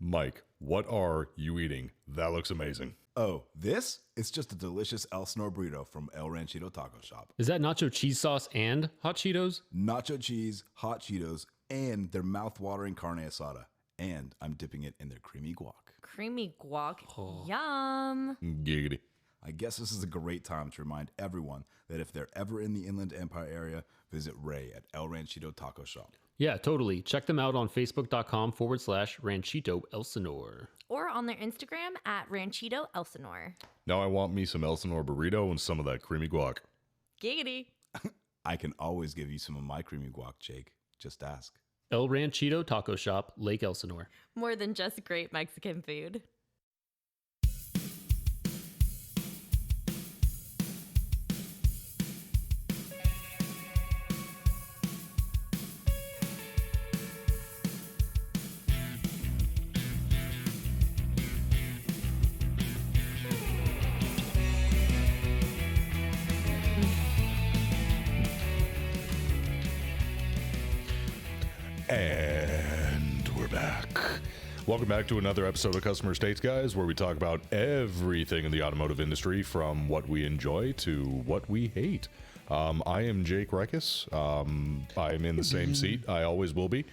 Mike, what are you eating? That looks amazing. Oh, this? It's just a delicious Elsinore burrito from El Ranchito Taco Shop. Is that nacho cheese sauce and hot Cheetos? Nacho cheese, hot Cheetos, and their mouth-watering carne asada. And I'm dipping it in their creamy guac. Creamy guac. Yum. Giggity. I guess this is a great time to remind everyone that if they're ever in the Inland Empire area, visit Ray at El Ranchito Taco Shop. Yeah, totally. Check them out on Facebook.com/Ranchito Elsinore. Or on their Instagram at Ranchito Elsinore. Now I want me some Elsinore burrito and some of that creamy guac. Giggity. I can always give you some of my creamy guac, Jake. Just ask. El Ranchito Taco Shop, Lake Elsinore. More than just great Mexican food. And we're back. Welcome back to another episode of Customer States, guys, where we talk about everything in the automotive industry, from what we enjoy to what we hate. I am Jake Reikus. I'm in the same seat. I always will be.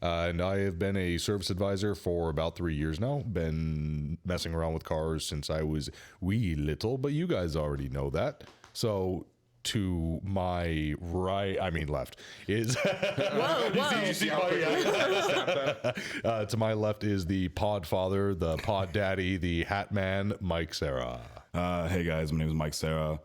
And I have been a service advisor for about 3 years now. Been messing around with cars since I was wee little, but you guys already know that. So to my left is Whoa. to my left is the pod father, the pod daddy, the hat man, Mike Serra. Hey guys, my name is Mike Serra,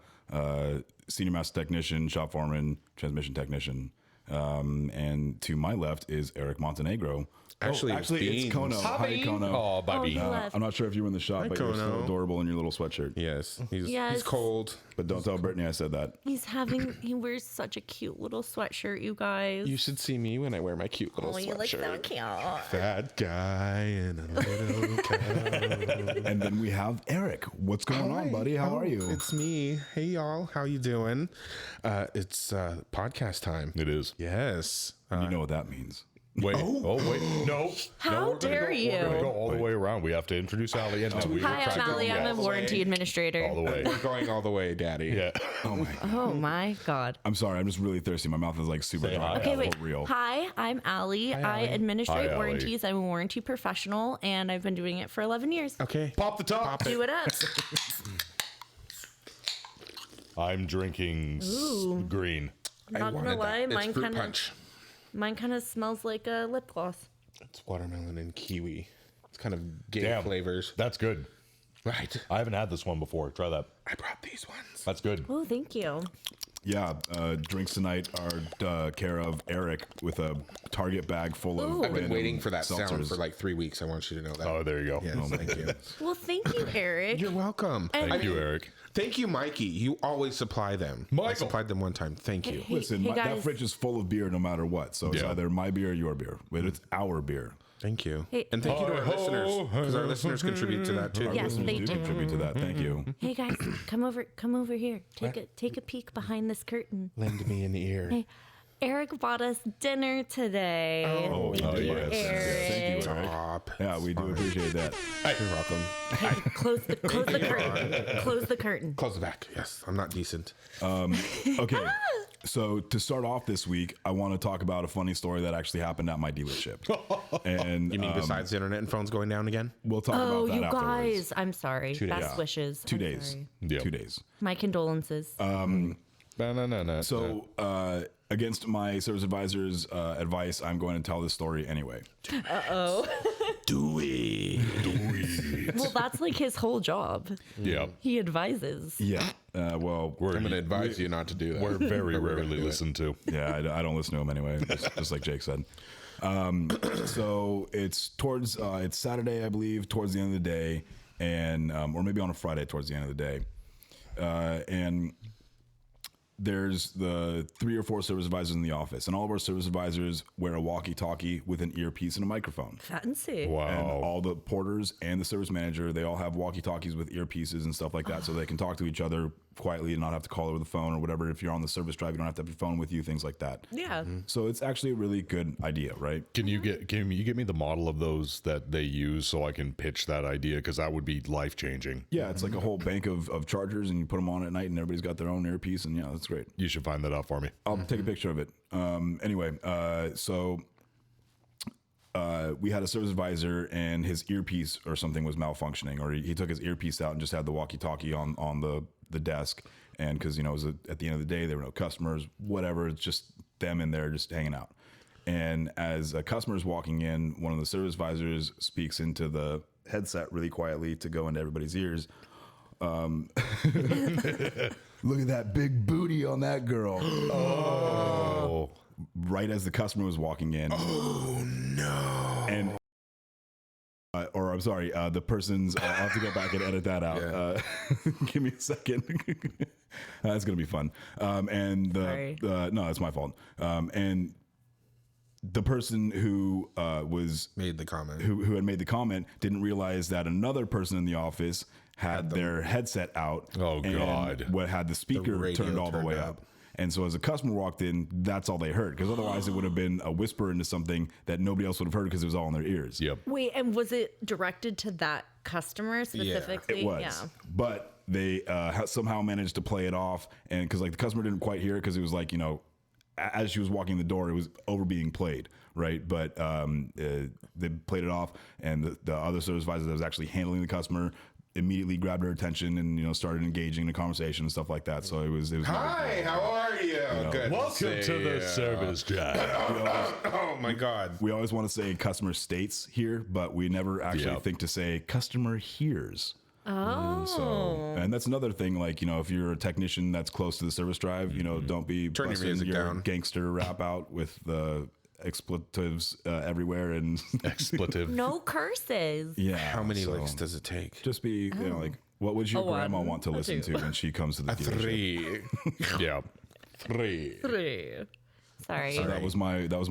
senior master technician, shop foreman, transmission technician. And to my left is Eric Montenegro. Actually, it's Kono. Hi, Kono. Oh, baby. he left. I'm not sure if you were in the shop, but you're so Kono. adorable in your little sweatshirt. Yes, he's Yes. cold. But don't tell Brittany I said that. He wears such a cute little sweatshirt, you guys. You should see me when I wear my cute little you look so sweatshirt. cute. Fat guy in a little coat. And then we have Eric. What's going on, buddy? How are you? It's me. Hey, y'all. How you doing? It's podcast time. It is. Yes. You know what that means. Wait. Wait. No. How dare you? We're going to go all the way around. We have to introduce Ali. And then we Hi, I'm Allie. I'm a warranty administrator. all the way. We're going all the way, Daddy. Yeah. Oh my God. Oh my God. I'm sorry. I'm just really thirsty. My mouth is like super Say dry. hi. Okay, For wait. real. Hi, I'm Allie. I Allie. administrate Hi, Allie. warranties. I'm a warranty professional, and I've been doing it for 11 years. Okay. Pop the top. Do it up. I'm drinking green. Not gonna lie, It's mine fruit kind punch. of smells like a lip gloss. It's watermelon and kiwi. It's kind of gay Damn. flavors. That's good. Right. I haven't had this one before. Try that. I brought these ones. That's good. Oh, thank you. Yeah, drinks tonight are care of Eric with a Target bag full of. Ooh. I've been random waiting for that sound seltzers. for like 3 weeks. I want you to know that. Oh, there you go. Yes, thank you. Well, thank you, Eric. You're welcome. Thank you, Eric. Thank you, Mikey. You always supply them. I Michael. supplied them one time. Thank you. Hey, Listen, that guys. fridge is full of beer no matter what. So it's Yeah. either my beer or your beer. But it's our beer. Thank you. Hey- And thank you to our Hi-ho. listeners, because our listeners contribute to that too. Our Yes, listeners they do do. contribute to that. Thank you. Hey guys, come over here. Take a peek behind this curtain. Lend me an ear. Hey, Eric bought us dinner today. Oh, yes. Thank you, Eric. Eric. Stop. Yeah, we do appreciate that. You're welcome. Close the curtain. Close the curtain. Close the back. Yes, I'm not decent. Okay. So to start off this week, I want to talk about a funny story that actually happened at my dealership. And You mean besides the internet and phones going down again? we'll talk Oh, about that you afterwards. guys. I'm sorry. 2 days. Best Yeah. wishes. 2 I'm days. sorry. Yep. 2 days. My condolences. So against my service advisor's advice, I'm going to tell this story anyway. Do it. Well, that's like his whole job. Yeah. He advises. Yeah. Well, I'm going to advise you not to do that. We're very But we're gonna rarely do it. listened to. yeah, I don't listen to him anyway, just like Jake said. So it's it's Saturday, I believe, towards the end of the day, and or maybe on a Friday towards the end of the day, and there's the 3 or 4 service advisors in the office, and all of our service advisors wear a walkie-talkie with an earpiece and a microphone. Fancy. And Wow. all the porters and the service manager, they all have walkie-talkies with earpieces and stuff like that, so they can talk to each other quietly and not have to call over the phone or whatever. If you're on the service drive, you don't have to have your phone with you, things like that. Yeah. So it's actually a really good idea, right? Can you get me the model of those that they use so I can pitch that idea? Because that would be life changing. Yeah, it's like a whole bank of chargers, and you put them on at night, and everybody's got their own earpiece, and yeah, that's great. You should find that out for me. I'll take a picture of it. Anyway, we had a service advisor, and his earpiece or something was malfunctioning, or he took his earpiece out and just had the walkie-talkie on the desk. And because, it was at the end of the day, there were no customers, whatever. It's just them in there just hanging out. And as a customer's walking in, one of the service advisors speaks into the headset really quietly to go into everybody's ears. Look at that big booty on that girl. Oh. Right as the customer was walking in. Oh no. And I'm sorry, the person's I'll have to go back and edit that out. Yeah. Give me a second. That's gonna be fun. And Sorry. no, it's my fault. And the person who Made the comment. who had made the comment didn't realize that another person in the office had their headset out. Oh, and God. What had the speaker radio turned all the turned way up. up. And so as a customer walked in, that's all they heard, because otherwise it would have been a whisper into something that nobody else would have heard because it was all in their ears. Yep. Wait, and was it directed to that customer specifically? It was, but they somehow managed to play it off, and because like the customer didn't quite hear it because it was like, as she was walking in the door, it was over being played, right? But they played it off, and the other service advisor that was actually handling the customer immediately grabbed her attention and started engaging in a conversation and stuff like that. So it was Hi, how are you? Good. Welcome to the service drive. Oh my God. we always want to say customer states here, but we never actually Yep. think to say customer hears. Oh. So, and that's another thing, like, if you're a technician that's close to the service drive, don't be Turn your busting music your down. gangster rap out with the expletives everywhere and Expletive. No curses. yeah. How many so licks does it take? just be, like, what would your grandma want to listen to when she comes to the dealership? 3. Yeah. 3. Three. Sorry. So that was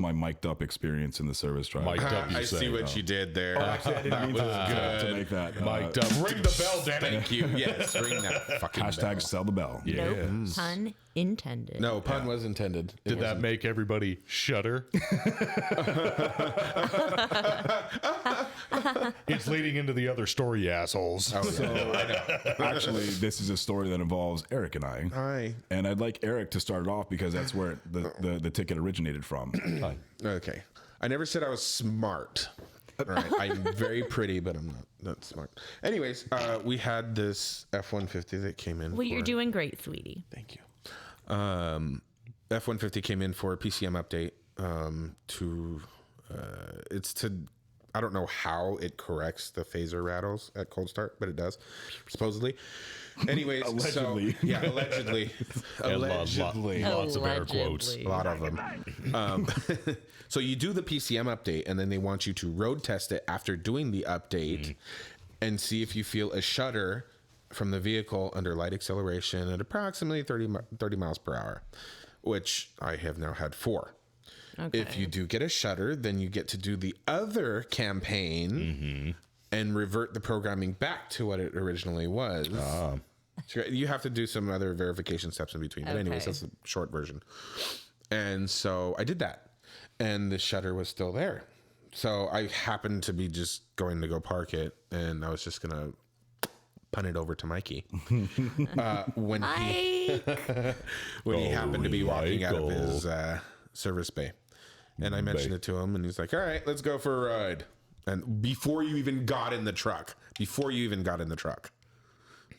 my mic'd up experience in the service drive. Mic'd up, you I say. see what you did there. Actually, I didn't mean to make that. Mic'd up. Ring the bell, damn it. Thank you. Yes, ring that fucking Hashtag bell. sell the bell. Nope. Pun intended. No, pun was intended. It Did that wasn't. make everybody shudder? It's leading into the other story, you assholes. Oh, yeah. Actually, this is a story that involves Eric and I. Hi. And I'd like Eric to start it off because that's where the ticket originated from. Okay. I never said I was smart. All right. I'm very pretty, but I'm not smart. Anyways, we had this F-150 that came in. Well, you're doing great, sweetie. Thank you. F-150 came in for a PCM update I don't know how it corrects the phaser rattles at cold start, but it does, supposedly. Anyways, Allegedly. allegedly. And Allegedly. lots of air quotes. Allegedly. A lot of them. So you do the PCM update, and then they want you to road test it after doing the update and see if you feel a shudder from the vehicle under light acceleration at approximately 30 miles per hour, which I have now had 4. Okay. If you do get a shudder, then you get to do the other campaign and revert the programming back to what it originally was. So you have to do some other verification steps in between. But anyways, Okay. that's the short version. And so I did that, and the shudder was still there. So I happened to be just going to go park it, and I was just going to pun it over to Mikey when he happened to be walking out of his service bay. And I mentioned it to him, and he's like, all right, let's go for a ride. And before you even got in the truck, is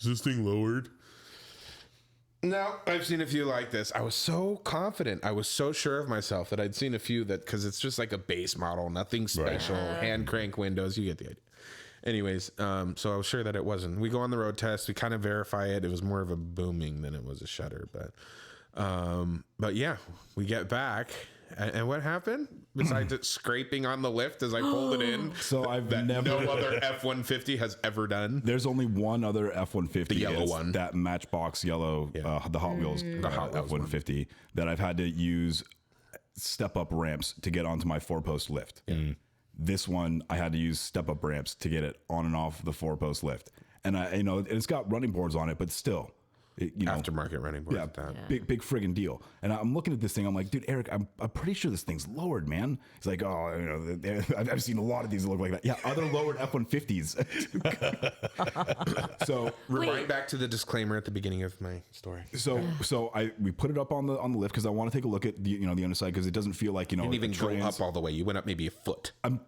this thing lowered? No, I've seen a few like this. I was so confident. I was so sure of myself that I'd seen a few that, because it's just like a base model, nothing special, hand crank windows. You get the idea. Anyways, so I was sure that it wasn't. We go on the road test. We kind of verify it. It was more of a booming than it was a shudder. But yeah, we get back. And what happened? Besides it scraping on the lift as I pulled it in. So I've that never. no other F-150 has ever done. There's only one other F-150. The yellow It's one. That Matchbox yellow, the Hot Wheels, Hot Wheels F-150 that I've had to use step-up ramps to get onto my 4-post lift. This one, I had to use step-up ramps to get it on and off the 4-post lift. And it's got running boards on it, but still, Aftermarket running boards. Yeah, With that. big friggin' deal. And I'm looking at this thing. I'm like, dude, Eric, I'm pretty sure this thing's lowered, man. He's like, oh, I've seen a lot of these that look like that. Yeah, other lowered F-150s. So rewind back to the disclaimer at the beginning of my story. So we put it up on the lift because I want to take a look at the underside because it doesn't feel like You didn't even go up all the way. You went up maybe a foot. I'm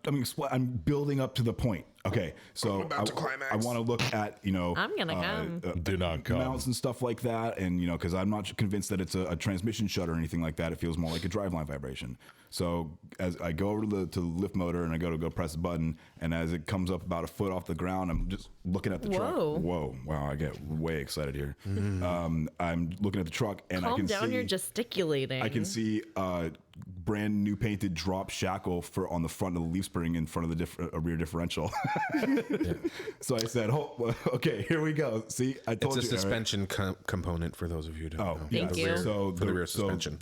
building up to the point. Okay, so about to climax. I want to look at I'm gonna come. Do not come. mounts and stuff like that, and because I'm not convinced that it's a transmission shut or anything like that. It feels more like a driveline vibration. So as I go over to the lift motor and I go press the button, and as it comes up about a foot off the ground, I'm just looking at the truck. Whoa! Wow! I get way excited here. I'm looking at the truck, and I can Calm down, see you're gesticulating. I can see brand new painted drop shackle on the front of the leaf spring in front of the rear differential. So I said, "Oh, okay, here we go." See, I told you. It's a suspension component for those of you who don't know. Thank you. So For the rear suspension.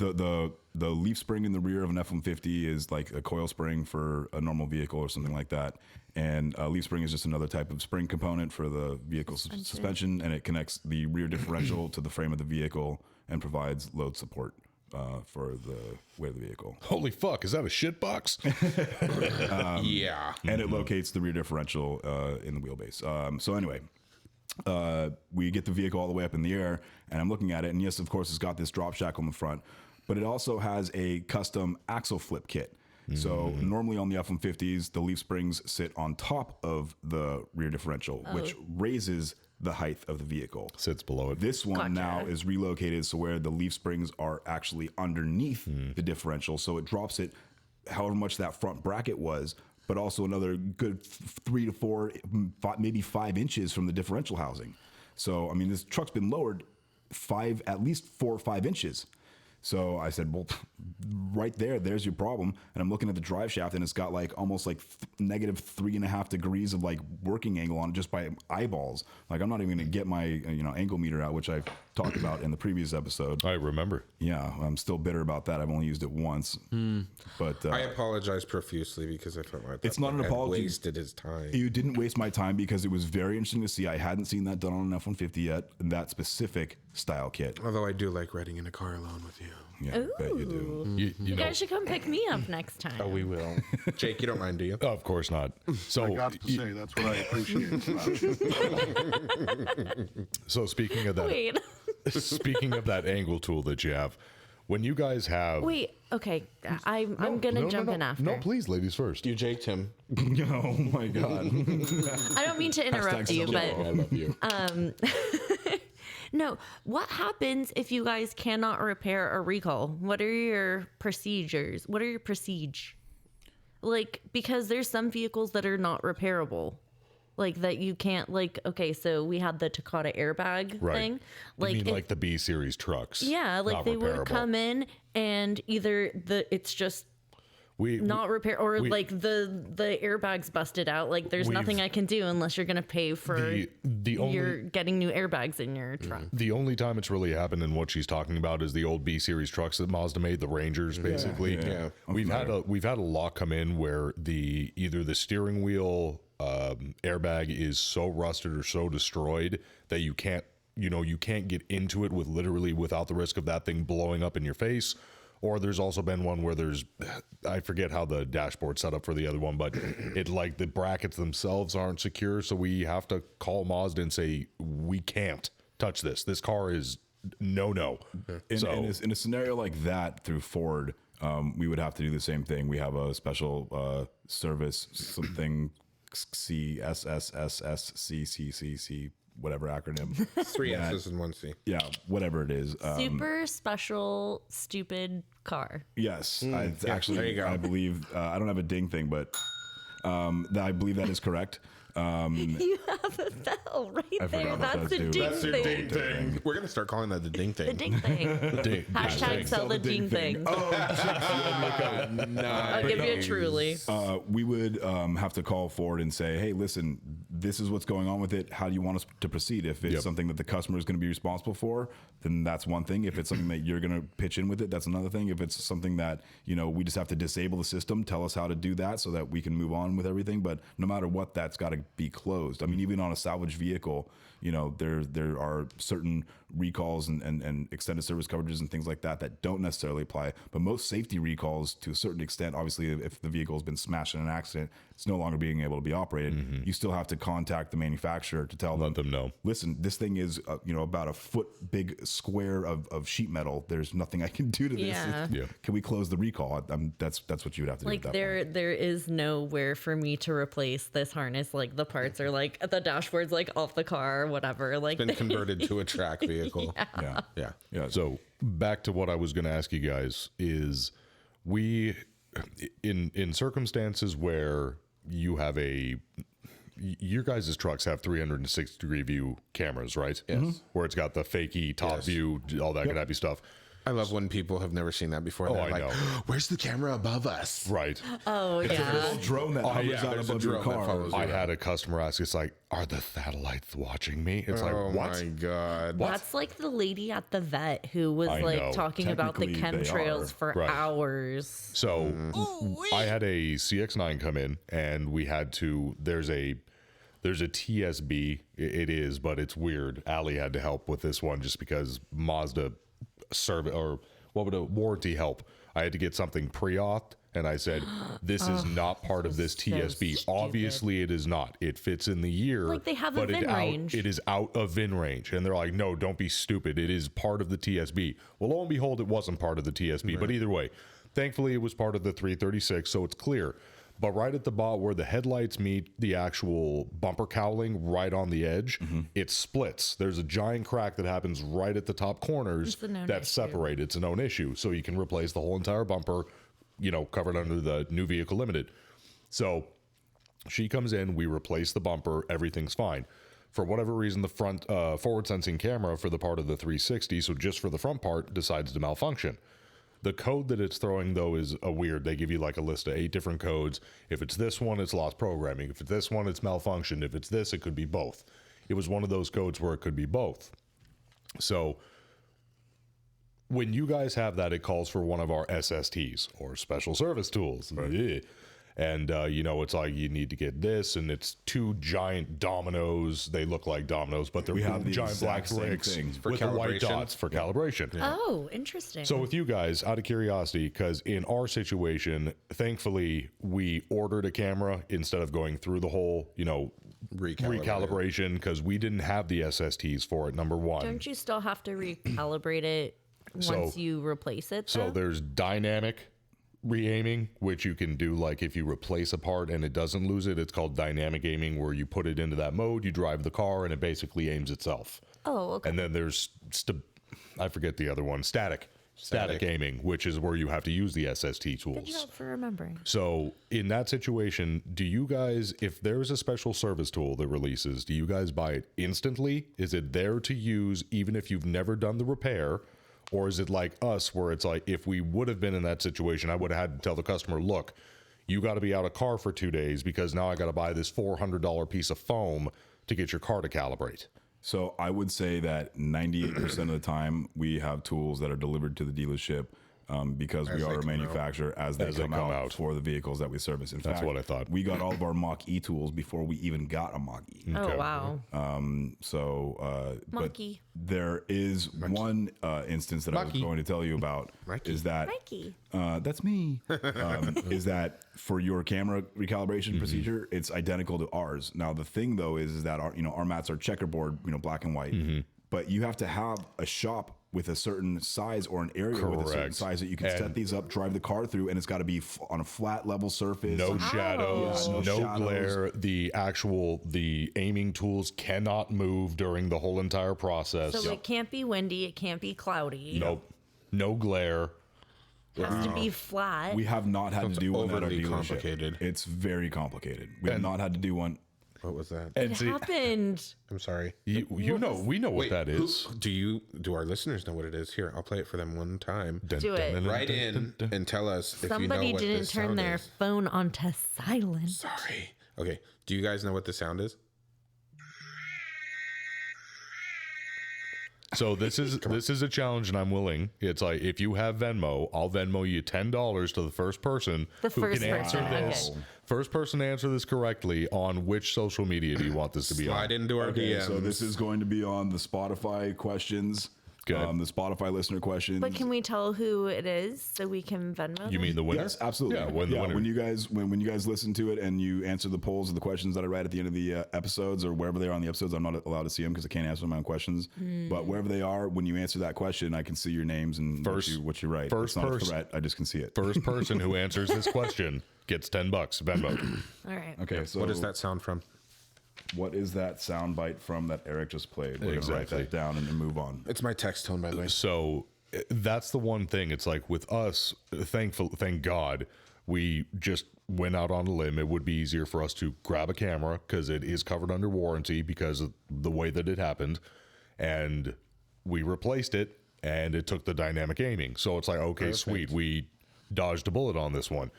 The leaf spring in the rear of an F-150 is like a coil spring for a normal vehicle or something like that. And a leaf spring is just another type of spring component for the vehicle suspension, and it connects the rear differential to the frame of the vehicle and provides load support for the weight of the vehicle. Holy fuck, is that a shit box? Yeah. And it locates the rear differential in the wheelbase. So anyway, we get the vehicle all the way up in the air, and I'm looking at it, and yes, of course, it's got this drop shackle in the front, but it also has a custom axle flip kit. So normally on the F-150s, the leaf springs sit on top of the rear differential, which raises the height of the vehicle. Sits below it. This one now is relocated so where the leaf springs are actually underneath the differential, so it drops it however much that front bracket was, but also another good 3 to 4, maybe 5 inches from the differential housing. So I mean, this truck's been lowered at least 4 or 5 inches. So I said, well, right there's your problem. And I'm looking at the drive shaft, and it's got like almost like negative 3.5 degrees of like working angle on it just by eyeballs. Like I'm not even gonna get my angle meter out, which I've talked about in the previous episode. I remember. Yeah, I'm still bitter about that. I've only used it once. But I apologize profusely because I felt like it's not an apology. Wasted his time. You didn't waste my time because it was very interesting to see. I hadn't seen that done on an F-150 yet, that specific style kit. Although I do like riding in a car alone with you. Yeah, I bet you do. You guys should come pick me up next time. Oh, we will. Jake, you don't mind, do you? Of course not. So I got to say, that's what I appreciate. So speaking of that, Wait. speaking of that angle tool that you have, when you guys have Wait. Okay. I'm gonna jump in after. No, please, ladies first. You Jake him. Oh my God. I don't mean to interrupt you, but I love you. no. What happens if you guys cannot repair a recall? What are your procedures? What are your procedure? Like, because there's some vehicles that are not repairable. Like that you can't okay, so we had the Takata airbag thing. Like, you mean like the B series trucks? Yeah, like not they would repairable. come in and either it's just not repair or like the airbag's busted out. Like there's nothing I can do unless you're gonna pay for you're getting new airbags in your truck. The only time it's really happened and what she's talking about is the old B series trucks that Mazda made, the Rangers, basically. Yeah. We've had a lot come in where either the steering wheel airbag is so rusted or so destroyed that you can't get into it without the risk of that thing blowing up in your face. Or there's also been one where I forget how the dashboard's set up for the other one, but the brackets themselves aren't secure. So we have to call Mazda and say, we can't touch this. This car is no. In a scenario like that through Ford, we would have to do the same thing. We have a special service, something CSSSSCCCC, whatever acronym. 3 S's and 1 C. Yeah, whatever it is. Super special stupid car. Yes, there you go. I believe I don't have a ding thing, but I believe that is correct. You have a bell right I there. forgot what That's those the do. ding That's your thing. ding thing. We're going to start calling that the ding thing. The ding thing. Hashtag sell the ding thing. I'll give you a truly. We would have to call Ford and say, hey, listen, this is what's going on with it. How do you want us to proceed? If it's something that the customer is going to be responsible for, then that's one thing. If it's something that you're going to pitch in with it, that's another thing. If it's something that, we just have to disable the system, tell us how to do that so that we can move on with everything. But no matter what, that's got to be closed. I mean, even on a salvage vehicle, there are certain recalls and extended service coverages and things like that don't necessarily apply. But most safety recalls, to a certain extent, obviously, if the vehicle has been smashed in an accident, it's no longer being able to be operated. You still have to contact the manufacturer to tell Let them know. listen, this thing is about a foot big square of sheet metal. There's nothing I can do to this. Yeah. Can we close the recall? That's what you would have to do. Like at that point. there is nowhere for me to replace this harness. Like the parts are like the dashboard's like off the car or whatever. Like Been converted to a track vehicle. Yeah. So back to what I was going to ask you guys is, we in circumstances where you have your guys' trucks have 360-degree view cameras, right? Yes. Where it's got the fakey top view, all that good happy stuff. I love when people have never seen that before. Oh, They're I like, know. Where's the camera above us? Right. oh It's a yeah. little drone that hovers yeah, out there's a above your drone that car. follows I had a customer ask, it's like, are the satellites watching me? It's like, Oh what? my God. That's like the lady at the vet who was I like know. talking about the Technically, they chemtrails are. for Right. hours. So I had a CX-9 come in, and we had to, there's a TSB, it is, but it's weird. Allie had to help with this one just because Mazda service, or what would a warranty help? I had to get something pre-authed, and I said, this is not part of this TSB. stupid. Obviously, it is not. It fits in the year. Like, they have a but VIN range. It is out of VIN range. And they're like, no, don't be stupid. It is part of the TSB. Well, lo and behold, it wasn't part of the TSB. But either way, thankfully, it was part of the 336, so it's clear. But right at the bottom where the headlights meet the actual bumper cowling, right on the edge, it splits. There's a giant crack that happens right at the top corners It's a known that's issue. separated. It's a known issue. So you can replace the whole entire bumper, covered under the new vehicle limited. So she comes in, we replace the bumper, everything's fine. For whatever reason, the front forward sensing camera for the part of the 360, so just for the front part, decides to malfunction. The code that it's throwing, though, is a weird. They give you like a list of 8 different codes. If it's this one, it's lost programming. If it's this one, it's malfunctioned. If it's this, it could be both. It was one of those codes where it could be both. So when you guys have that, it calls for one of our SSTs, or special service tools. Yeah. And, it's like you need to get this, and it's 2 giant dominoes. They look like dominoes, but they're We have the giant black exact same bricks thing. with the white calibration. dots for calibration. Oh, interesting. So with you guys, out of curiosity, because in our situation, thankfully, we ordered a camera instead of going through the whole, recalibration, because we didn't have the SSTs for it, number one. don't you still have to recalibrate it once you replace it? So though? there's dynamic re-aiming, which you can do like if you replace a part and it doesn't lose it. It's called dynamic aiming, where you put it into that mode, you drive the car, and it basically aims itself. Oh, okay. And then there's, I forget the other one, static aiming, which is where you have to use the SST Good tools. job for remembering. So in that situation, do you guys, if there's a special service tool that releases, do you guys buy it instantly? Is it there to use even if you've never done the repair? Or is it like us, where it's like, if we would have been in that situation, I would have had to tell the customer, look, you got to be out of car for 2 days because now I got to buy this $400 piece of foam to get your car to calibrate. So I would say that 98% of the time we have tools that are delivered to the dealership because we are a manufacturer as they come out for the vehicles that we service. In fact, what I thought. We got all of our Mach-E tools before we even got a Mach-E. Oh, wow. But Monkey. there is one instance that I was going to tell you about is that Mikey. that's me. Is that for your camera recalibration procedure, it's identical to ours. Now the thing though is that our mats are checkerboard, black and white, but you have to have a shop with a certain size or an area with a certain Correct. size that you can set And- these up, drive the car through, and it's got to be on a flat level surface. No shadows, Yeah, no, no shadows. glare. The aiming tools cannot move during the whole entire process. So it can't be windy. It can't be cloudy. Nope. No glare. It has to be flat. We have not had to do one at our overly dealership. complicated. It's very complicated. We have not had to do one. What was that? And it see, happened. I'm sorry. we know what that is. Do our listeners know what it is? Here, I'll play it for them one time. Do it. Write in and tell us if you Somebody know what didn't this turn sound their is. phone onto silent. Sorry. Okay. Do you guys know what the sound is? So this is a challenge, and I'm willing. It's like, if you have Venmo, I'll Venmo you $10 to the first person The who first can answer person, this. okay. First person to answer this correctly on which social media do you want this to be Slide on? into our Okay, DMs. so this is going to be on the Spotify questions. Good. The Spotify listener questions. But can we tell who it is so we can Venmo? You mean the winner? Yes, absolutely. Yeah, when the winner. When you guys listen to it and you answer the polls or the questions that I write at the end of the episodes or wherever they are on the episodes, I'm not allowed to see them because I can't answer my own questions. But wherever they are, when you answer that question, I can see your names and what you write. first it's not person- a threat. I just can see it. First person who answers this question gets $10 Venmo. All right. Okay, so What does that sound from? what is that sound bite from that Eric just played? We're gonna write Exactly. that down and then move on. It's my text tone, by the way. So that's the one thing. It's like with us, thank God, we just went out on a limb. It would be easier for us to grab a camera because it is covered under warranty because of the way that it happened. And we replaced it, and it took the dynamic aiming. So it's like, okay, sweet. We dodged a bullet on this one.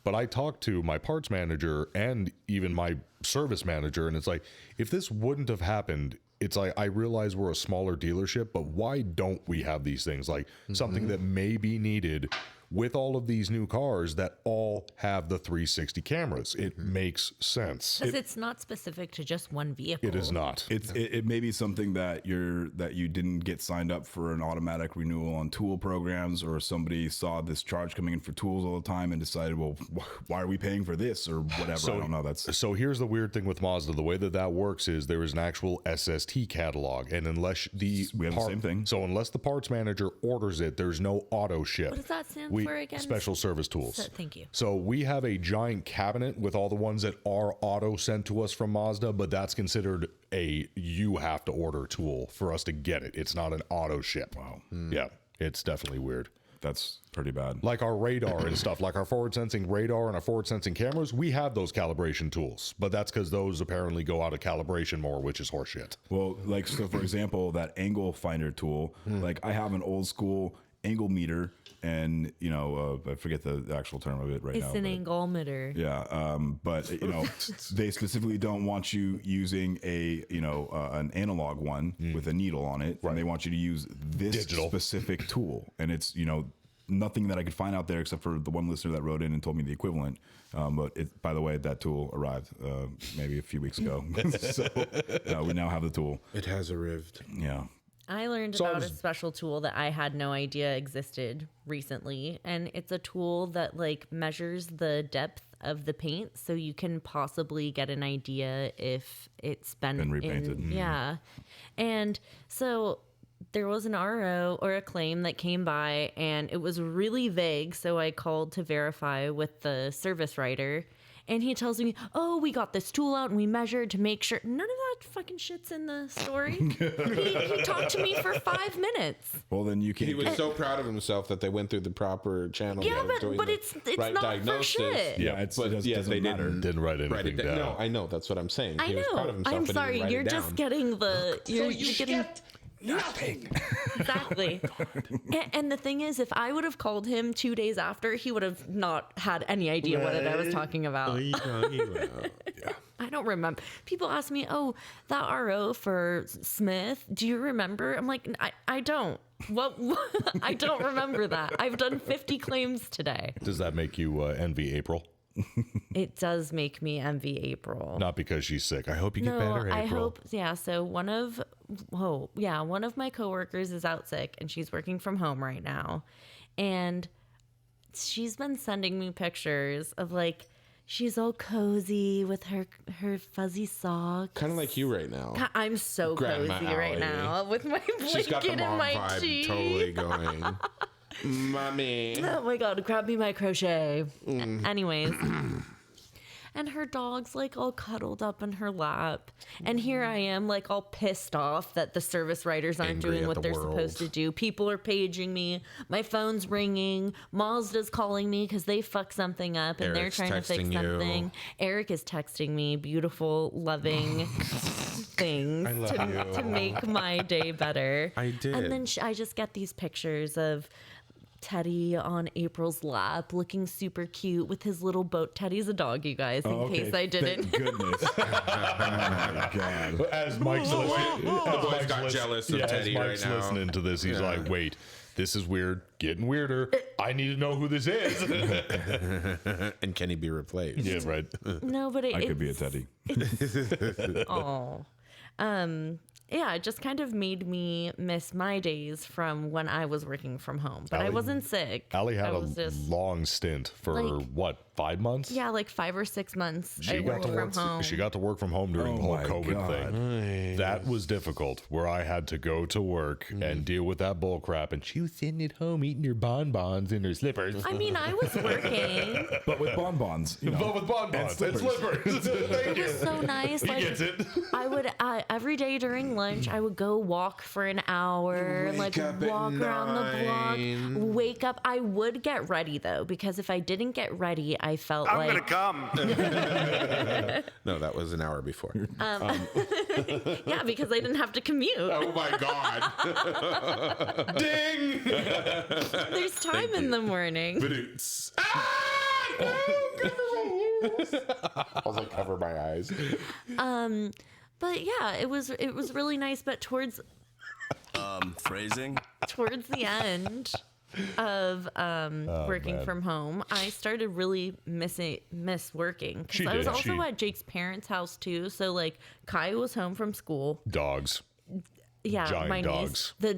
But I talked to my parts manager and even my service manager, and it's like, if this wouldn't have happened, it's like, I realize we're a smaller dealership, but why don't we have these things? Like something that may be needed with all of these new cars that all have the 360 cameras. It makes sense. Because it's not specific to just one vehicle. It is not. It may be something that you didn't get signed up for an automatic renewal on tool programs, or somebody saw this charge coming in for tools all the time and decided, well, why are we paying for this or whatever? I don't know. So here's the weird thing with Mazda. The way that works is there is an actual SST catalog, and unless We have the same thing. So unless the parts manager orders it, there's no auto ship. What does that stand for again? Special service tools. Thank you. So we have a giant cabinet with all the ones that are auto sent to us from Mazda, but that's considered you have to order tool for us to get it. It's not an auto ship. Wow. Yeah, it's definitely weird. That's pretty bad. Like our radar and stuff, like our forward sensing radar and our forward sensing cameras, we have those calibration tools, but that's because those apparently go out of calibration more, which is horseshit. Well, like, so for example, that angle finder tool, like I have an old school angle meter, and I forget the actual term of it right now. It's an angometer. Yeah, but they specifically don't want you using an analog one with a needle on it, and they want you to use this Digital. specific tool, and it's nothing that I could find out there except for the one listener that wrote in and told me the equivalent. But by the way, that tool arrived maybe a few weeks ago, so we now have the tool. It has arrived. Yeah. I learned about a special tool that I had no idea existed recently, and it's a tool that like measures the depth of the paint, so you can possibly get an idea if it's been repainted. Yeah, and so there was an RO or a claim that came by, and it was really vague. So I called to verify with the service writer. And he tells me, oh, we got this tool out and we measured to make sure. None of that fucking shit's in the story. he talked to me for 5 minutes. Well, then you can't. He was so proud of himself that they went through the proper channel. Yeah, of doing but the it's right not diagnosis. for shit. Yeah, it doesn't they matter. Didn't write anything down. No, I know. That's what I'm saying. I He was proud know. of himself, I'm but he sorry. didn't write You're it just down. getting the. You're getting. Nothing. Exactly. And the thing is, if I would have called him 2 days after, he would have not had any idea what I was talking about. I don't remember. People ask me, oh, that RO for Smith, do you remember? I'm like, I don't. What? I don't remember that. I've done 50 claims today. Does that make you envy April? It does make me envy April. Not because she's sick. I hope you get better, April. I hope. Yeah. So one of my coworkers is out sick, and she's working from home right now, and she's been sending me pictures of like she's all cozy with her fuzzy socks. Kind of like you right now. I'm so Grandma cozy right Allie. now with my She's got the blanket in mom my vibe tea. totally going. Mommy. Oh my god, grab me my crochet. Anyways. And her dog's like all cuddled up in her lap. And here I am like all pissed off that the service writers aren't Angry doing at what the they're world. supposed to do. People are paging me. My phone's ringing. Mazda's calling me because they fucked something up and Eric's they're trying to fix texting you. something. Eric is texting me beautiful, loving things to make my day better. I did. And then I just get these pictures of Teddy on April's lap, looking super cute with his little boat. Teddy's a dog, you guys, in case I didn't. Thank goodness. Oh my God. As Mike's listening, The boys got jealous of Teddy as right Mike's now. listening to this, he's like, wait, this is weird, getting weirder. I need to know who this is. And can he be replaced? Yeah, right. No, but I could be a Teddy. Oh. Yeah, it just kind of made me miss my days from when I was working from home. But I Allie- wasn't sick. Allie had I a was just, long stint for like- what, 5 months? yeah, like 5 or 6 months. I She got worked to from work. home. She got to work from home during the whole my COVID God. thing. That was difficult, where I had to go to work and deal with that bull crap, and she was sitting at home eating her bonbons in her slippers. I mean, I was working. But with bonbons, you know. But with bonbons and slippers. Thank It was so nice. He Like, gets it. I would every day during lunch, I would go walk for an hour, Wake like up at walk around the 9. block, wake up. I would get ready though, because if I didn't get ready, I felt like come. No, that was an hour before. yeah, because I didn't have to commute. Oh my God. Ding! There's time in the morning. Badoots. Ah! Oh, I was like, cover my eyes. But yeah, it was really nice. But towards Phrasing. the end of working man. from home, I started really miss working, She because I was did, also she- at Jake's parents' house too. So like Kai was home from school. Dogs. Yeah, Giant my dogs. niece.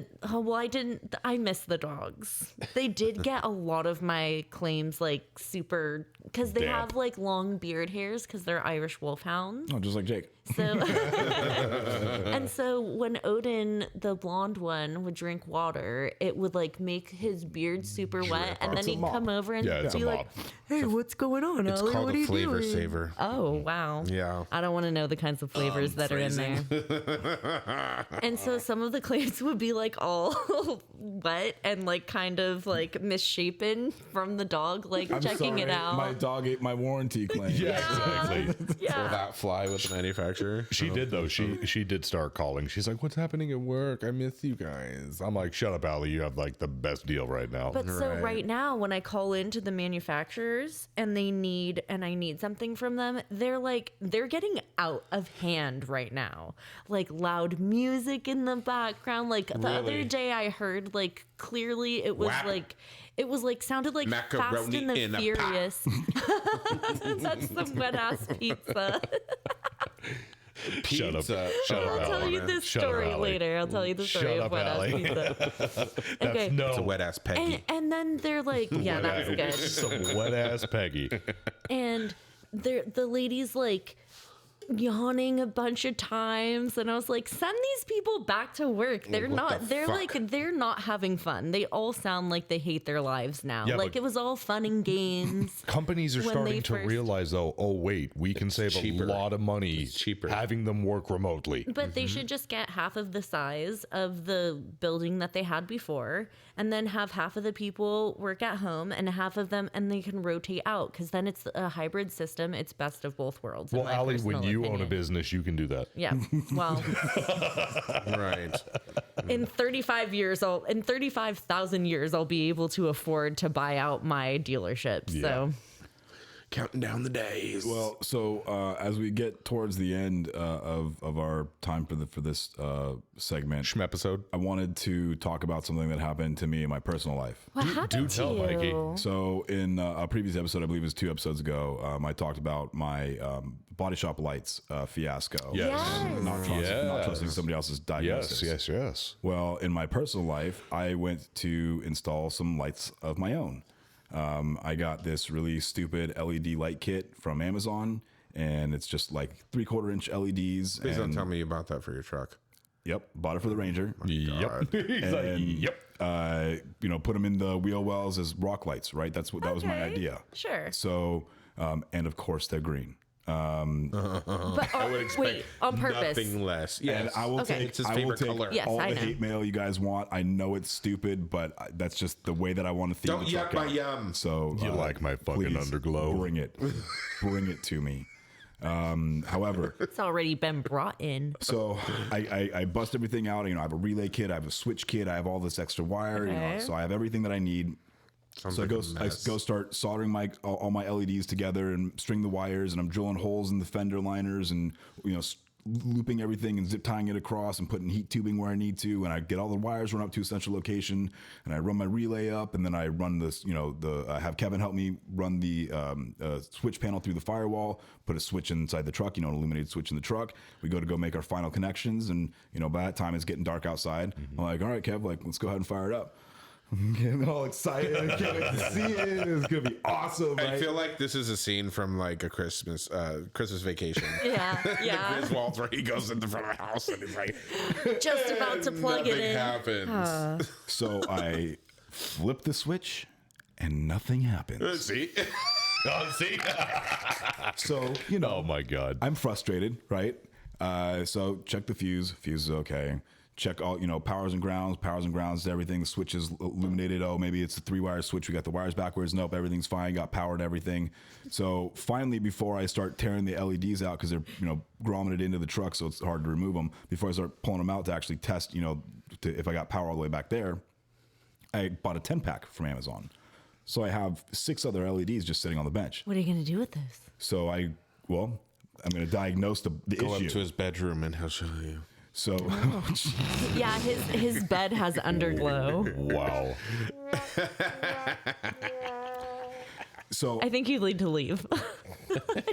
I miss the dogs. They did get a lot of my claims, like super, because they Damp. have like long beard hairs because they're Irish wolfhounds. Oh, just like Jake. So, and so when Odin, the blonde one, would drink water, it would like make his beard super wet, and then It's a he'd mop. come over and Yeah, it's be a like, mop. "Hey, what's going on, It's Ellie? called What a are you flavor doing?" saver. Oh wow! Yeah. I don't want to know the kinds of flavors that are in there. And so some of the claims would be like all wet and like kind of like misshapen from the dog, like I'm checking it sorry, out. My dog ate my warranty claim. Yeah, exactly. For Yeah. that fly with the manufacturer. She did though. She did start calling. She's like, "What's happening at work? I miss you guys." I'm like, "Shut up, Allie. You have like the best deal right now." But so right now, when I call into the manufacturers and I need something from them, they're getting out of hand right now. Like loud music in the background. Like the other Really? day I heard like clearly it was Whap. like sounded like Fast Macaroni and the in a pot. Furious. That's some wet ass pizza. Shut up. Pizza. Shut up, I'll tell Allie. you this Shut up, story Allie. later. I'll tell you the story Shut of up, wet ass Allie. pizza. That's Okay. no. It's a wet ass Peggy. And then they're like, yeah, that was good. Some wet ass Peggy. And the lady's like yawning a bunch of times, and I was like, send these people back to work. They're What not the they're fuck? like they're not having fun. They all sound like they hate their lives now. Yeah, Like but- it was all fun and games. Companies are When starting they to first- realize, though, oh, wait, we can save cheaper. a lot of money It's cheaper. having them work remotely. But they should just get half of the size of the building that they had before, and then have half of the people work at home and half of them, and they can rotate out, because then it's a hybrid system. It's best of both worlds. in Well, my Allie, when personal you own a opinion. business, you can do that. Yeah. Well, Right. in 35,000 years, I'll be able to afford to buy out my dealership. So Counting down the days. Well, so as we get towards the end of our time for this segment, Schm episode. I wanted to talk about something that happened to me in my personal life. what happened do tell, to Mikey. you? So in a previous episode, I believe it was 2 episodes ago, I talked about my body shop lights fiasco. Yes. Yes. Not trusting somebody else's diagnosis. Yes. Well, in my personal life, I went to install some lights of my own. I got this really stupid LED light kit from Amazon, and it's just like 3/4 inch LEDs. Please don't and, tell me you bought that for your truck. Yep, bought it for the Ranger. Yep. He's like, And, yep. put them in the wheel wells as rock lights, right? That was my Okay. idea. Sure. So, and of course they're green. But I would expect wait, on purpose. nothing less. And Yes. I will Okay. take, It's his I will favorite take color. Yes, all I the know. hate mail you guys want. I know it's stupid, but that's just the way that I want to theme Don't the yuck truck my out. yum. So You like my fucking please underglow? Bring it to me. However, It's already been brought in. so I bust everything out. I have a relay kit, I have a switch kit, I have all this extra wire. Okay. So I have everything that I need. Sounds So like I a go mess. start soldering all my LEDs together and string the wires, and I'm drilling holes in the fender liners and looping everything and zip tying it across and putting heat tubing where I need to, and I get all the wires run up to a central location, and I run my relay up, and then I run this, I have Kevin help me run the switch panel through the firewall, put a switch inside the truck, an illuminated switch in the truck. We go make our final connections, and by that time it's getting dark outside. I'm like, all right, Kev, let's go ahead and fire it up. I'm getting all excited. I can't wait to see it. It's gonna be awesome. Right? I feel like this is a scene from like a Christmas Vacation. Yeah, The yeah. Griswolds where he goes in the front of the house and he's like, Just about to plug it nothing in. happens. So I flip the switch, and nothing happens. See? See? So Oh my God. I'm frustrated, right? So check the fuse. Fuse is okay. Check all, powers and grounds, everything. The switch is illuminated. Oh, maybe it's a 3-wire switch. We got the wires backwards. Nope, everything's fine. Got power and everything. So finally, before I start tearing the LEDs out, because they're, grommeted into the truck, so it's hard to remove them, before I start pulling them out to actually test, if I got power all the way back there, I bought a 10-pack from Amazon. So I have 6 other LEDs just sitting on the bench. What are you going to do with this? So I'm going to diagnose the Go issue. up to his bedroom and he'll show you. So Yeah, his bed has underglow. Wow. So I think you need to leave.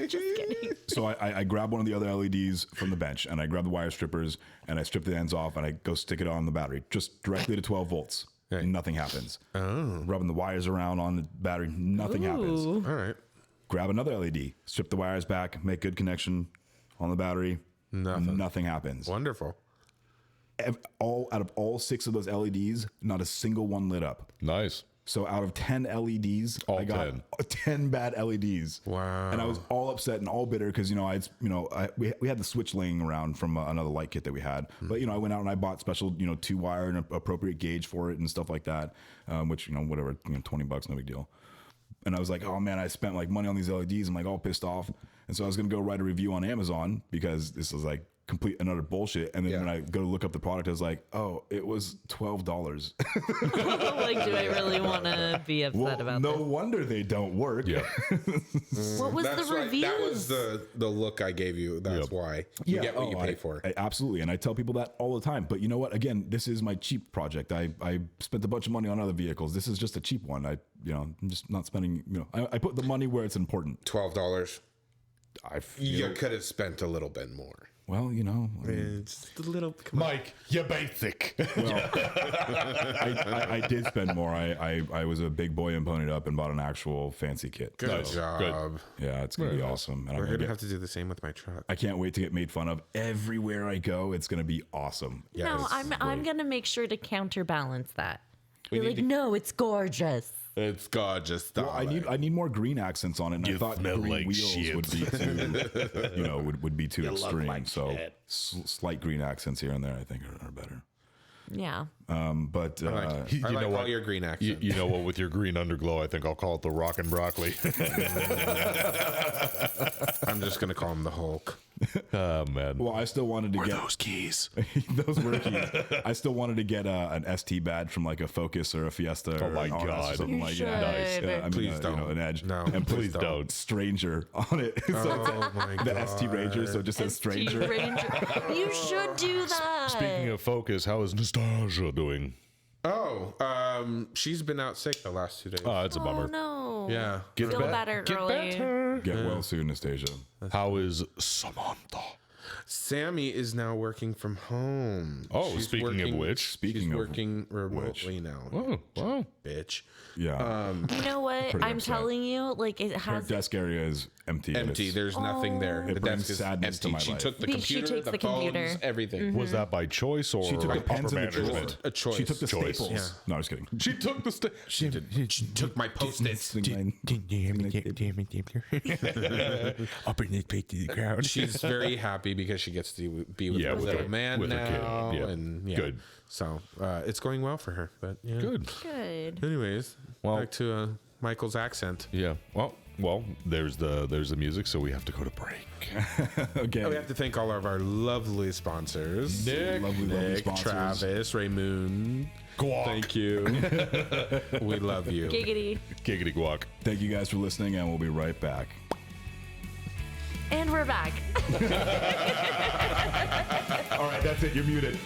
Just kidding. So I grab one of the other LEDs from the bench, and I grab the wire strippers, and I strip the ends off, and I go stick it on the battery, just directly to 12 volts. Right. Nothing happens. Rubbing the wires around on the battery, nothing happens. Ooh. All right. Grab another LED, strip the wires back, make good connection on the battery. Nothing happens. Wonderful. Out of all 6 of those LEDs, not a single one lit up. Nice. So out of 10 LEDs, All I got 10 bad LEDs. Wow. And I was all upset and all bitter because, we had the switch laying around from another light kit that we had. But, I went out and I bought special, 2-wire and appropriate gauge for it and stuff like that, which, whatever, $20, no big deal. And I was like, oh man, I spent like money on these LEDs. I'm like all pissed off. And so I was going to go write a review on Amazon because this was like complete and utter bullshit. And then when I go to look up the product, I was like, oh, it was $12. Like, do I really want to be upset about no this? wonder they don't work. Yeah. What was That's the right. reviews? That was the look I gave you. That's why. You get what you pay for. Absolutely. And I tell people that all the time. But you know what? Again, this is my cheap project. I spent a bunch of money on other vehicles. This is just a cheap one. I'm just not spending, I put the money where it's important. $12. You could have spent a little bit more. Well, It's a little. Mike, you're basic. I did spend more. I was a big boy and ponied up and bought an actual fancy kit. Good So, job. yeah, it's going to be awesome. And We're I'm gonna gonna have to do the same with my truck. I can't wait to get made fun of everywhere I go. It's going to be awesome. Yeah, No, I'm gonna make sure to counterbalance that. You're need like, to- no, it's gorgeous. It's gorgeous. Well, I need more green accents on it, and I thought smell green like wheels shit. would be too, would be too extreme. So slight green accents here and there, I think, are better. Yeah. But I like all your green accents. You know what? With your green underglow, I think I'll call it the rockin' broccoli. I'm just gonna call him the Hulk. Oh man. well, I still wanted to get Those keys. those were keys. I still wanted to get an ST badge from like a Focus or a Fiesta. Oh or my an RS God. or something You like should. that. Nice. Please don't. an Edge. No, and Please don't. Stranger on it. So Oh my the god. ST Ranger, so it just says Stranger. You should do that. Speaking of Focus, how is Nostalgia doing? Oh, she's been out sick the last 2 days. Oh, it's a Oh bummer. no. Yeah. Get Feel better. better early. Get well soon, Anastasia. How is Samantha? Sammy is now working from home. Oh, speaking of which. she's Speaking of working remotely now. Oh, wow. Bitch. Yeah. You know what? Pretty I'm upset. telling you, like it Her has. desk area is empty. and Empty. it's- There's nothing there. It The brings desk is sadness to empty. my She life. took the She computer, takes the the phones, computer. everything. Was that by choice or She took the pens upper and the drawers. management? A choice. She took the Choice. staples. Yeah. No, I'm just kidding. She took the She took my post-its. Up in the pit to the ground. She's very happy because she gets to be with Yeah, her with little her- man with her kid. now. Yeah. And yeah. Good. So it's going well for her. But yeah. Good. Good. Anyways, Well- back to Michael's accent. Yeah. Well, Well, there's the music, so we have to go to break. Okay. We have to thank all of our lovely sponsors. Lovely sponsors. Travis, Raymoon. Guac. Thank you. We love you. Giggity. Giggity guac. Thank you guys for listening, and we'll be right back. And we're back. All right, that's it. You're muted.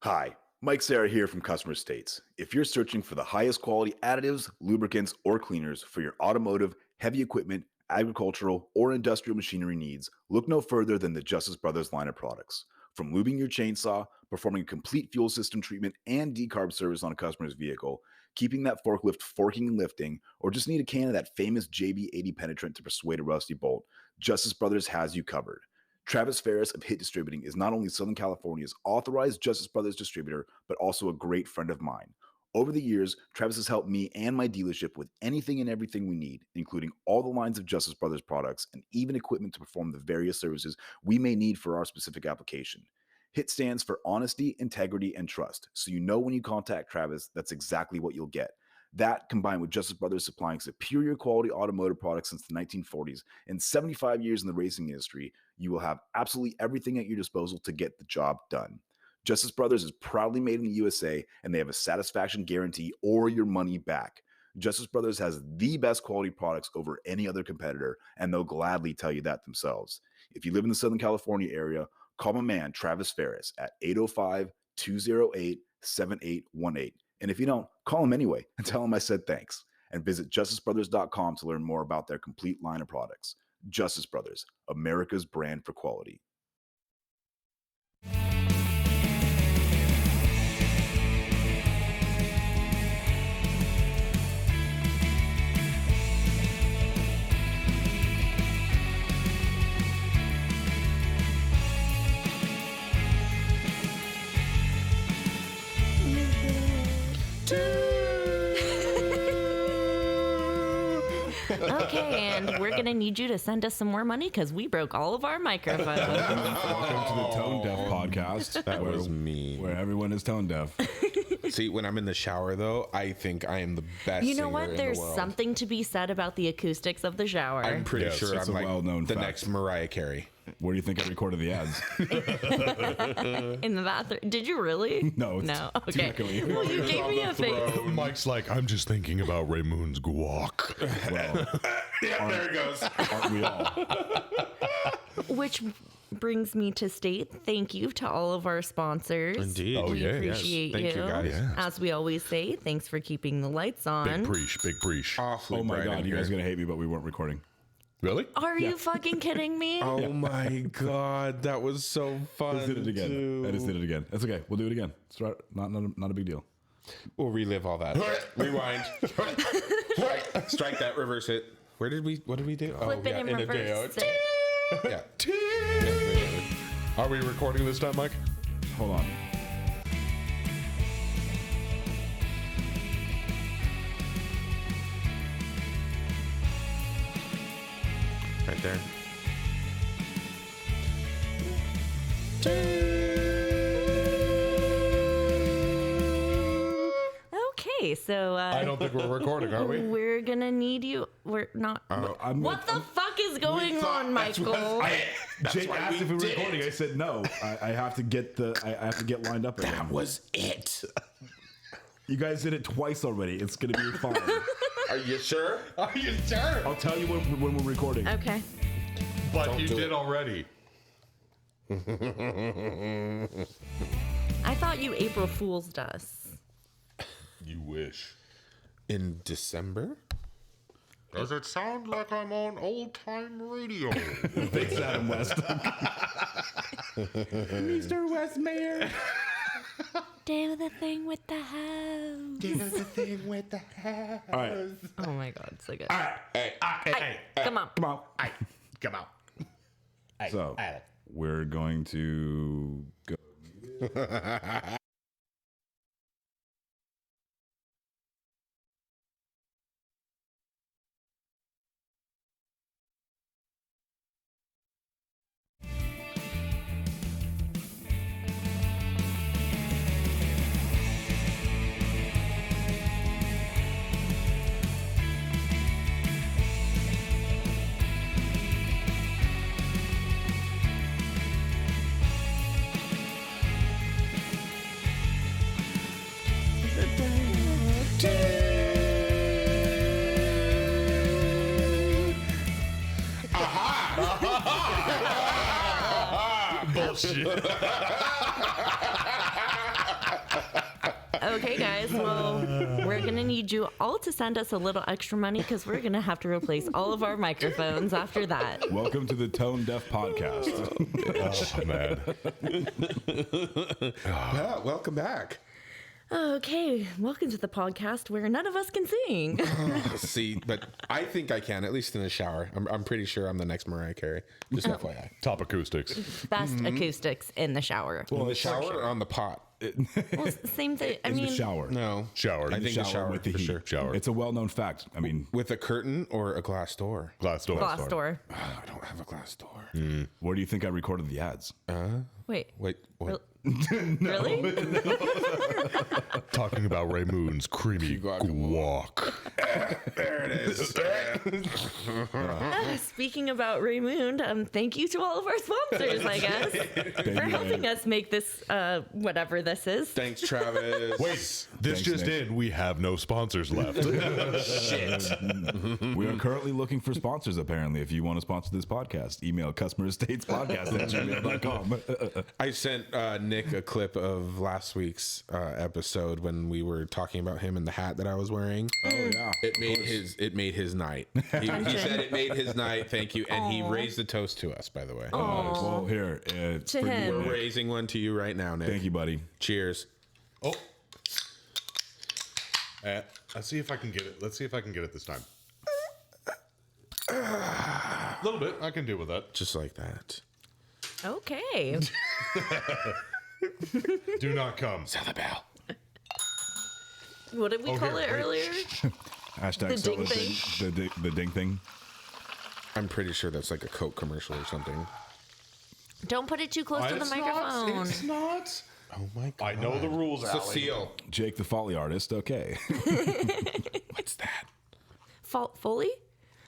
Hi, Mike Sarah here from Customer States. If you're searching for the highest quality additives, lubricants, or cleaners for your automotive, heavy equipment, agricultural, or industrial machinery needs, look no further than the Justice Brothers line of products. From lubing your chainsaw, performing a complete fuel system treatment and decarb service on a customer's vehicle, keeping that forklift forking and lifting, or just need a can of that famous JB80 penetrant to persuade a rusty bolt, Justice Brothers has you covered. Travis Ferris of Hit Distributing is not only Southern California's authorized Justice Brothers distributor, but also a great friend of mine. Over the years, Travis has helped me and my dealership with anything and everything we need, including all the lines of Justice Brothers products and even equipment to perform the various services we may need for our specific application. HIT stands for honesty, integrity, and trust, so you know when you contact Travis, that's exactly what you'll get. That, combined with Justice Brothers supplying superior quality automotive products since the 1940s and 75 years in the racing industry, you will have absolutely everything at your disposal to get the job done. Justice Brothers is proudly made in the USA, and they have a satisfaction guarantee or your money back. Justice Brothers has the best quality products over any other competitor, and they'll gladly tell you that themselves. If you live in the Southern California area, call my man Travis Ferris at 805-208-7818. And if you don't, call him anyway and tell him I said thanks. And visit justicebrothers.com to learn more about their complete line of products. Justice Brothers, America's brand for quality. Okay, and we're going to need you to send us some more money because we broke all of our microphones. Welcome to the Tone Deaf podcast. That was mean. Where everyone is tone deaf. See, when I'm in the shower, though, I think I am the best You know singer what? in There's the world. something to be said about the acoustics of the shower. I'm pretty Yes, sure it's I'm a like well-known the fact. next Mariah Carey. Where do you think I recorded the ads? In the bathroom. Did you really? No, it's No. too Okay. echoey. Well, you gave me a face. Mike's like, I'm just thinking about Raymoon's guac. Well, Yeah, there it goes. aren't we all? Which brings me to state thank you to all of our sponsors. Indeed. Oh, We yeah, yes. appreciate Thank you, guys. Yeah. As we always say, thanks for keeping the lights Big on. preach, big preach. Awfully Oh my bright God, in you guys are here. going to hate me, but we weren't recording. Really? Are you fucking kidding me? Oh my God, that was so fun. I just did it again. too. I just did it again. That's okay. We'll do it again. It's not a big deal. We'll relive all that. Rewind. Strike that. Reverse it. What did we do? Flip it and in a reverse day. it. Yeah. Are we recording this time, Mike? Hold on. Right there. Okay, so I don't think we're recording, are we? we're gonna need you. We're not. What the fuck is going on, Michael? Jake asked if we were recording. I said no. I have to get lined up again. That was it. You guys did it twice already. It's gonna be fine. Are you sure? Are you sure? I'll tell you when we're recording. Okay. But you do did it. already. I thought you April Fool's us. You wish. In December? Does it sound like I'm on old time radio? Thanks, Adam West. Mr. Westmayer. Do the thing with the house. Do the thing with the house. All right. Oh my god, so good. Hey, Come on. Come on. come on. So we're going to go. Okay, guys. Well, we're going to need you all to send us a little extra money because we're going to have to replace all of our microphones after that. Welcome to the Tone Deaf Podcast. Oh, man. Yeah, welcome back. Okay, welcome to the podcast where none of us can sing. See, but I think I can, at least in the shower. I'm pretty sure I'm the next Mariah Carey. Just FYI. Top acoustics. Best acoustics in the shower. Well, in the shower or on the pot? Well, same thing. I In mean, the shower. No. Shower. I think the shower with the for heat. sure. Shower. It's a well-known fact. I mean, With a curtain or a glass door? Glass door. glass door. Oh, I don't have a glass door. where do you think I recorded the ads? Wait, Wait, what? really? Talking about Ray Moon's creamy guac. There it is. Speaking about Raymond, thank you to all of our sponsors, I guess, for helping us make this, whatever this is. Thanks, Travis. Wait, this Thanks, just Nick. in. We have no sponsors left. Shit. We are currently looking for sponsors, apparently. If you want to sponsor this podcast, email customerestatespodcast@gmail.com. I sent Nick a clip of last week's episode when we were talking about him and the hat that I was wearing. Oh, yeah. It made his night. He said it made his night. Thank you, and he raised a toast to us. By the way, Well, here. To for you, him. we're Nick. raising one to you right now, Nick. Thank you, buddy. Cheers. Oh. Let's see if I can get it. Let's see if I can get it this time. A little bit. I can deal with that. Just like that. Okay. Do not come. Sound the bell. What did we call here, it wait. earlier? Hashtag The sell ding the ding thing. I'm pretty sure that's like a Coke commercial or something. Don't put it too close to the microphone. It's not. Oh my god. I know the rules, It's a Allie. seal. Jake the Foley artist. Okay. What's that? Foley?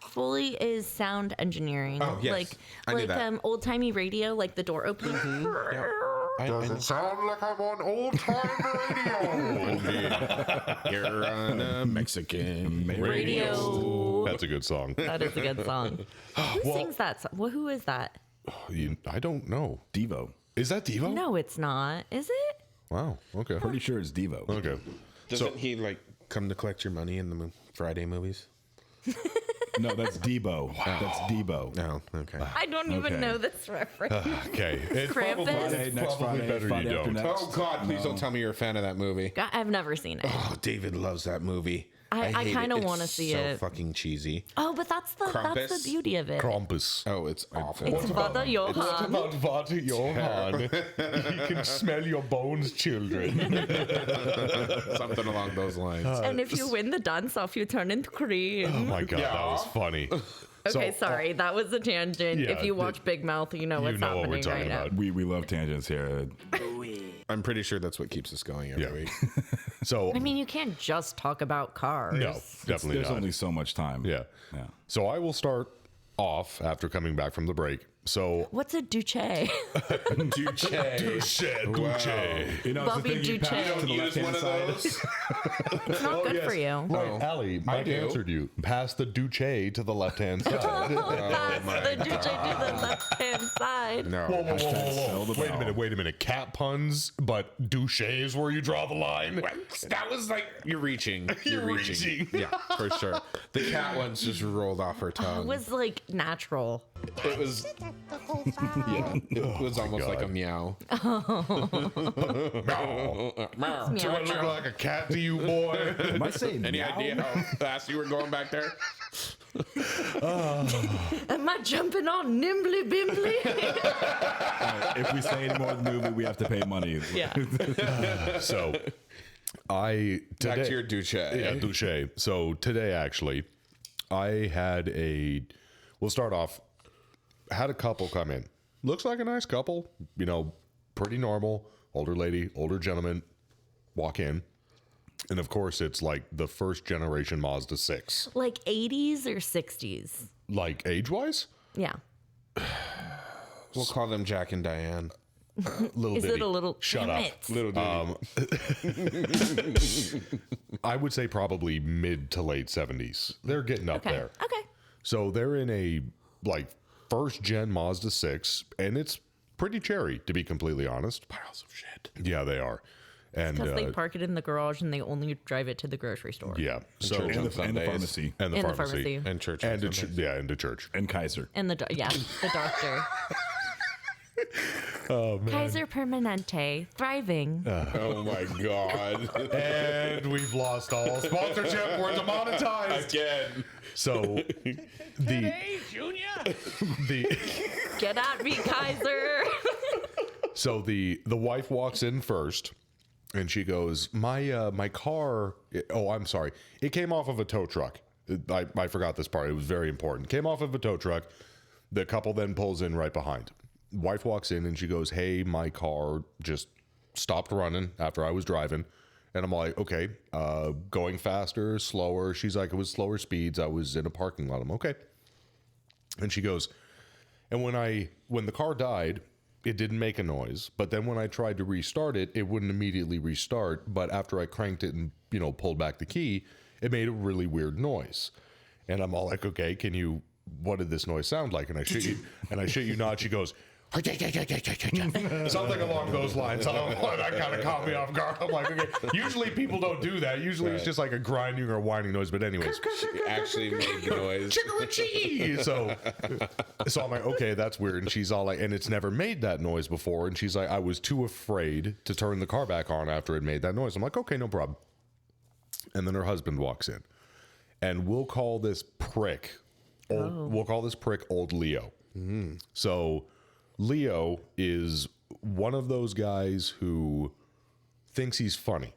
Foley is sound engineering. Oh, yes. Like I knew that. old timey radio, like the door opening. Does it sound like I'm on old time radio? You're on a Mexican Radio. That's a good song. That is a good song. Who sings that song? Well, who is that? I don't know. Devo. Is that Devo? No, it's not. Is it? Wow. Okay. Pretty sure it's Devo. Okay. Doesn't he like come to collect your money in the Friday movies? No, that's Debo. That's Debo. No. Okay. I don't even Okay. know this reference. Okay. It's Krampus? Friday, next probably Friday, better Friday you after don't. next. Oh God! Please don't tell me you're a fan of that movie. God, I've never seen it. Oh, David loves that movie. I hate kinda it. wanna It's see so it. fucking cheesy. Oh, but that's the Krampus? beauty of it. Krampus. Oh, it's awful. It's Vada Johann. Vata Johann? He can smell your bones, children. Something along those lines. And if you win the dance off, you turn into cream. Oh my God, that was funny. Okay, So, sorry, that was a tangent. yeah, if you watch Big Mouth, you know what's know what happening we're talking right now. about. We love tangents here. I'm pretty sure that's what keeps us going every Yeah. week. So I mean, you can't just talk about cars. no, definitely There's not. only so much time. Yeah. Yeah. So I will start off after coming back from the break. So What's a Duce? Duce. Duce. You know, Bobby it's the thing you Duce. pass to the Use left-hand one of side. those. It's not good for you. Right, Oh, Allie, Mike do. answered you. Pass the Duce to the left-hand side. That's the Duce to the left-hand side. No. Sell the Wait a bell. minute, wait a minute. Cat puns, but douche is where you draw the line. That was like you're reaching. You're reaching. Yeah, for sure. The cat ones just rolled off her It tongue. was like natural. It was. Yeah, it was almost like a meow. Meow. Do I look like a cat to you, boy? Am I saying Any meow? idea how fast you were going back there? Am I jumping on nimbly bimbly? If we say any more in the movie, we have to pay money. Yeah. So, Back today, to your douche. yeah, douche. So today, actually, I had we'll start off, had a couple come in. Looks like a nice couple, pretty normal, older lady, older gentleman, walk in. And of course, it's like the first generation Mazda 6. Like 80s or 60s? Like age-wise? Yeah. We'll call them Jack and Diane. Little Is ditty. it a little? Shut Damn up. it. Little I would say probably mid to late 70s. They're getting up Okay. there. Okay. So they're in a like first gen Mazda 6, and it's pretty cherry, to be completely honest. Piles of shit. Yeah, they are. And Because they park it in the garage and they only drive it to the grocery store. yeah, so church. And the Sundays. pharmacy. and the And the pharmacy, pharmacy. And church. and on Sundays. into church. And Kaiser. And the doctor. Oh man! Kaiser Permanente, thriving. Oh my god. And we've lost all sponsorship. We're demonetized Again. So the Get at me, Kaiser. so the wife walks in first, and she goes, "My car. Oh, I'm sorry. It came off of a tow truck. I forgot this part. It was very important. Came off of a tow truck. The couple then pulls in right behind. Wife walks in and she goes, "Hey, my car just stopped running after I was driving." And I'm like, "Okay, going faster, slower?" She's like, "It was slower speeds. I was in a parking lot." I'm okay. And she goes, "And when the car died, it didn't make a noise. But then when I tried to restart it, it wouldn't immediately restart. But after I cranked it and, pulled back the key, it made a really weird noise." And I'm all like, "Okay, what did this noise sound like?" And I shit you not, she goes, something along those lines. That kind of caught me off guard. I'm like, okay. Usually people don't do that. Usually it's just like a grinding or whining noise. But anyways, She actually made the noise. so I'm like, okay, that's weird. And she's all like, and it's never made that noise before. And she's like, I was too afraid to turn the car back on after it made that noise. I'm like, okay, no problem. And then her husband walks in, and we'll call this prick old Leo. So Leo is one of those guys who thinks he's funny,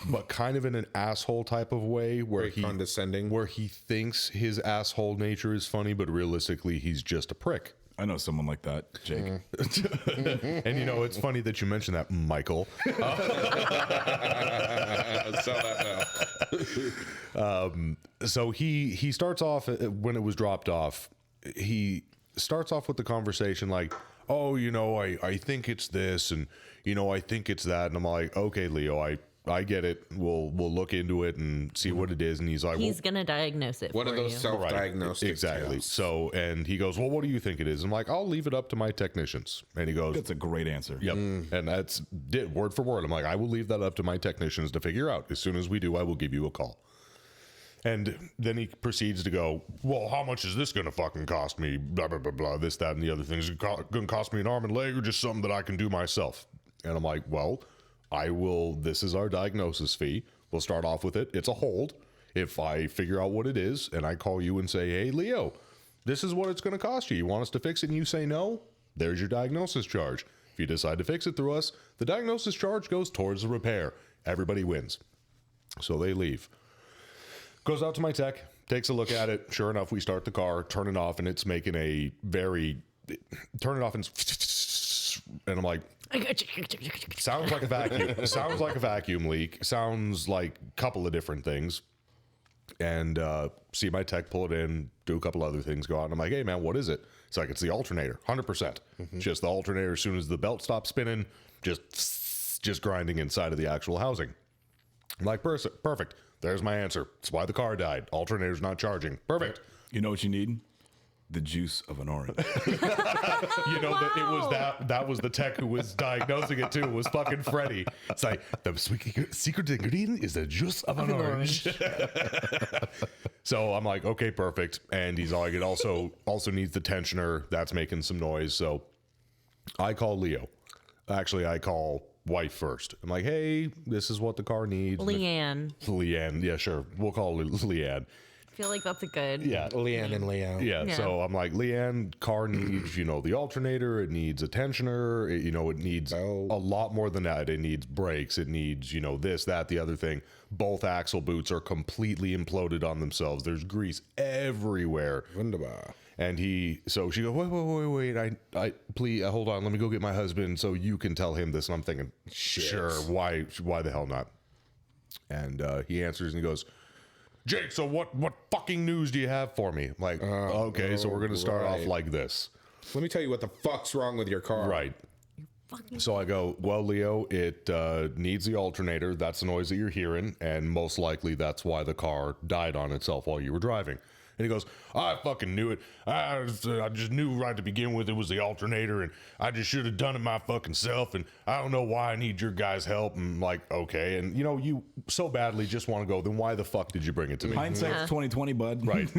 but kind of in an asshole type of way, where condescending, where he thinks his asshole nature is funny, but realistically he's just a prick. I know someone like that, Jake. And it's funny that you mentioned that, Michael. So he starts off, when it was dropped off, he starts off with the conversation like, "Oh, I think it's this, and I think it's that." And I'm like, "Okay, Leo, I get it. We'll look into it and see what it is." And he's like, He's gonna diagnose it. One for of those you. self-diagnostic exactly. tales. So, and he goes, "Well, what do you think it is?" I'm like, "I'll leave it up to my technicians." And he goes, That's a great answer. "Yep." And that's word for word. I'm like, "I will leave that up to my technicians to figure out. As soon as we do, I will give you a call." And then he proceeds to go, "Well, how much is this going to fucking cost me? Blah, blah, blah, blah, this, that, and the other thing. Is it going to cost me an arm and leg, or just something that I can do myself?" And I'm like, "Well, this is our diagnosis fee. We'll start off with it. It's a hold. If I figure out what it is and I call you and say, 'Hey, Leo, this is what it's going to cost you. You want us to fix it?' And you say no, there's your diagnosis charge. If you decide to fix it through us, the diagnosis charge goes towards the repair. Everybody wins." So they leave. Goes out to my tech, takes a look at it. Sure enough, we start the car, turn it off, and it's making turn it off, and I'm like, sounds like a vacuum. Sounds like a vacuum leak. Sounds like a couple of different things. And see my tech pull it in, do a couple other things, go out, and I'm like, "Hey man, what is it?" It's like, "It's the alternator, 100%. Just the alternator. As soon as the belt stops spinning, just grinding inside of the actual housing." I'm like, "Perfect. There's my answer. That's why the car died. Alternator's not charging. Perfect." You know what you need? The juice of an orange. That was the tech who was diagnosing it too. It was fucking Freddy. It's like, "The secret ingredient is the juice of an orange." So I'm like, "Okay, perfect." And he's like, "It also needs the tensioner. That's making some noise." So I call Leo. Actually, I call wife first. I'm like, "Hey, this is what the car needs." Leanne. Leanne. Yeah, sure. We'll call Leanne. I feel like that's a good. Yeah. Leanne and Leo. Yeah, Yeah. so I'm like, "Leanne, car needs, the alternator, it needs a tensioner, it needs a lot more than that. It needs brakes, it needs, this, that, the other thing. Both axle boots are completely imploded on themselves. There's grease everywhere." Wunderbar. And so she goes, wait, I please, hold on, let me go get my husband so you can tell him this. And I'm thinking, sure, why the hell not? And he answers and he goes, "Jake, so what fucking news do you have for me?" I'm like, "Okay, so we're going to start off like this. Let me tell you what the fuck's wrong with your car. Right." So I go, "Well, Leo, it needs the alternator. That's the noise that you're hearing. And most likely that's why the car died on itself while you were driving." And he goes, I fucking knew it. I just knew right to begin with it was the alternator, and I just should have done it my fucking self, and I don't know why I need your guys' help. And I'm like, okay. And you know, you so badly just want to go, then why the fuck did you bring it to me? Hindsight's 2020, bud. Right.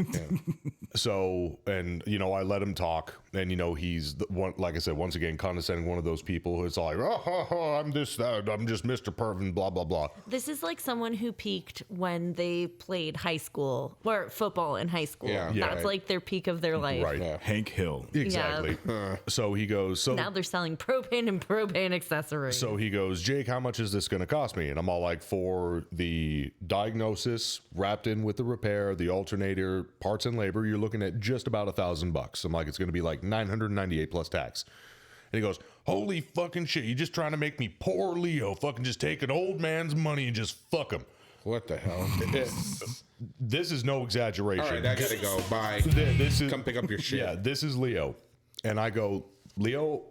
So, and you know, I let him talk, and you know, he's the one, like I said, once again, condescending, one of those people who's like, I'm this, I'm just Mr. Pervin, blah, blah, blah. This is like someone who peaked when they played high school or football in high school. Yeah. Yeah. That's like their peak of their life. Right. Hank Hill. Exactly. So he goes, so Now they're selling propane and propane accessories. So he goes, Jake, how much is this going to cost me? And I'm all like, for the diagnosis wrapped in with the repair, the alternator, parts and labor, you're looking at just about $1,000. I'm like, it's going to be like $998 plus tax. And he goes, holy fucking shit, you just trying to make me poor Leo fucking just take an old man's money and just fuck him. What the hell? This is no exaggeration. All right, I gotta go. Bye. This is, Come pick up your shit. Yeah, this is Leo. And I go, Leo,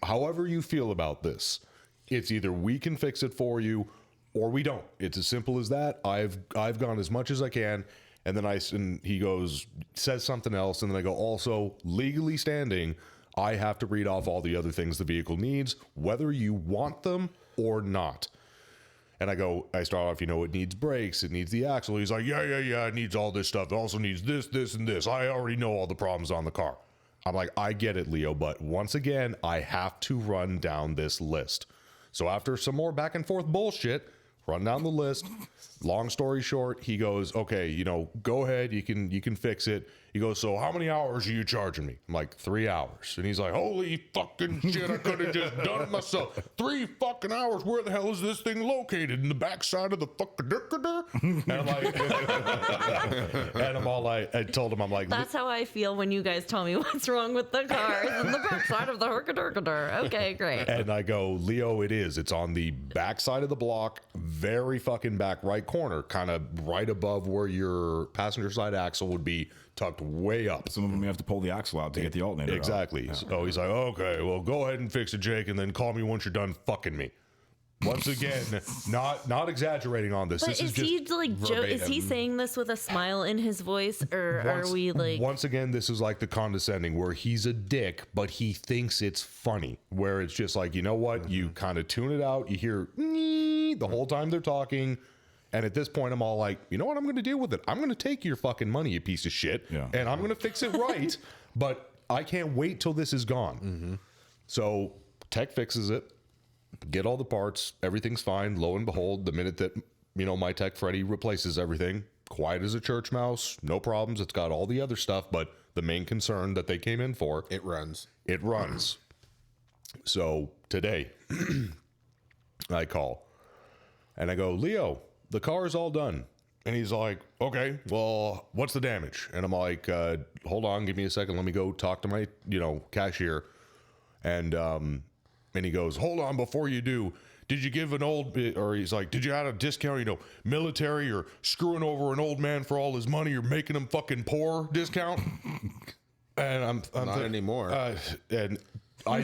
however you feel about this, it's either we can fix it for you or we don't. It's as simple as that. I've gone as much as I can. And then he goes, says something else. And then I go, also, legally standing, I have to read off all the other things the vehicle needs, whether you want them or not. And I start off, you know, it needs brakes, it needs the axle. He's like, yeah, it needs all this stuff. It also needs this, this, and this. I already know all the problems on the car. I'm like, I get it, Leo, but once again, I have to run down this list. So after some more back and forth bullshit, run down the list. Long story short, he goes, okay, you know, go ahead, you can fix it. He goes, so how many hours are you charging me? I'm like, 3 hours. And he's like, holy fucking shit, I could have just done it myself. 3 fucking hours? Where the hell is this thing located? In the backside of the fucking And I'm like, and I'm all like, I told him, I'm like, That's how I feel when you guys tell me what's wrong with the car. It's in the backside of the herkadurkadur. Okay, great. and I go, Leo, it is. It's on the backside of the block, very fucking back right corner, kind of right above where your passenger side axle would be, tucked way up. Some of them you have to pull the axle out to get the alternator out. Exactly. So he's like, okay, well, go ahead and fix it, Jake, and then call me once you're done fucking me. Once again, not exaggerating on this. But This is is just he like is he saying this with a smile in his voice, or are we like? Once again, this is like the condescending, where he's a dick, but he thinks it's funny. Where it's just like, you know what? You kind of tune it out. You hear the whole time they're talking. And at this point, I'm all like, you know what? I'm going to deal with it. I'm going to take your fucking money, you piece of shit. Yeah. And I'm going to fix it right. But I can't wait till this is gone. Mm-hmm. So tech fixes it. Get all the parts. Everything's fine. Lo and behold, the minute that, you know, my tech Freddy replaces everything, quiet as a church mouse, no problems. It's got all the other stuff. But the main concern that they came in for, It runs. it runs. So today, I call and I go, Leo, the car is all done. And he's like, okay, well, what's the damage? And I'm like, hold on, give me a second. Let me go talk to my, you know, cashier. And he goes, hold on, before you do, did you give an old, or he's like, did you add a discount, you know, military or screwing over an old man for all his money or making him fucking poor discount? And I'm Not anymore. And I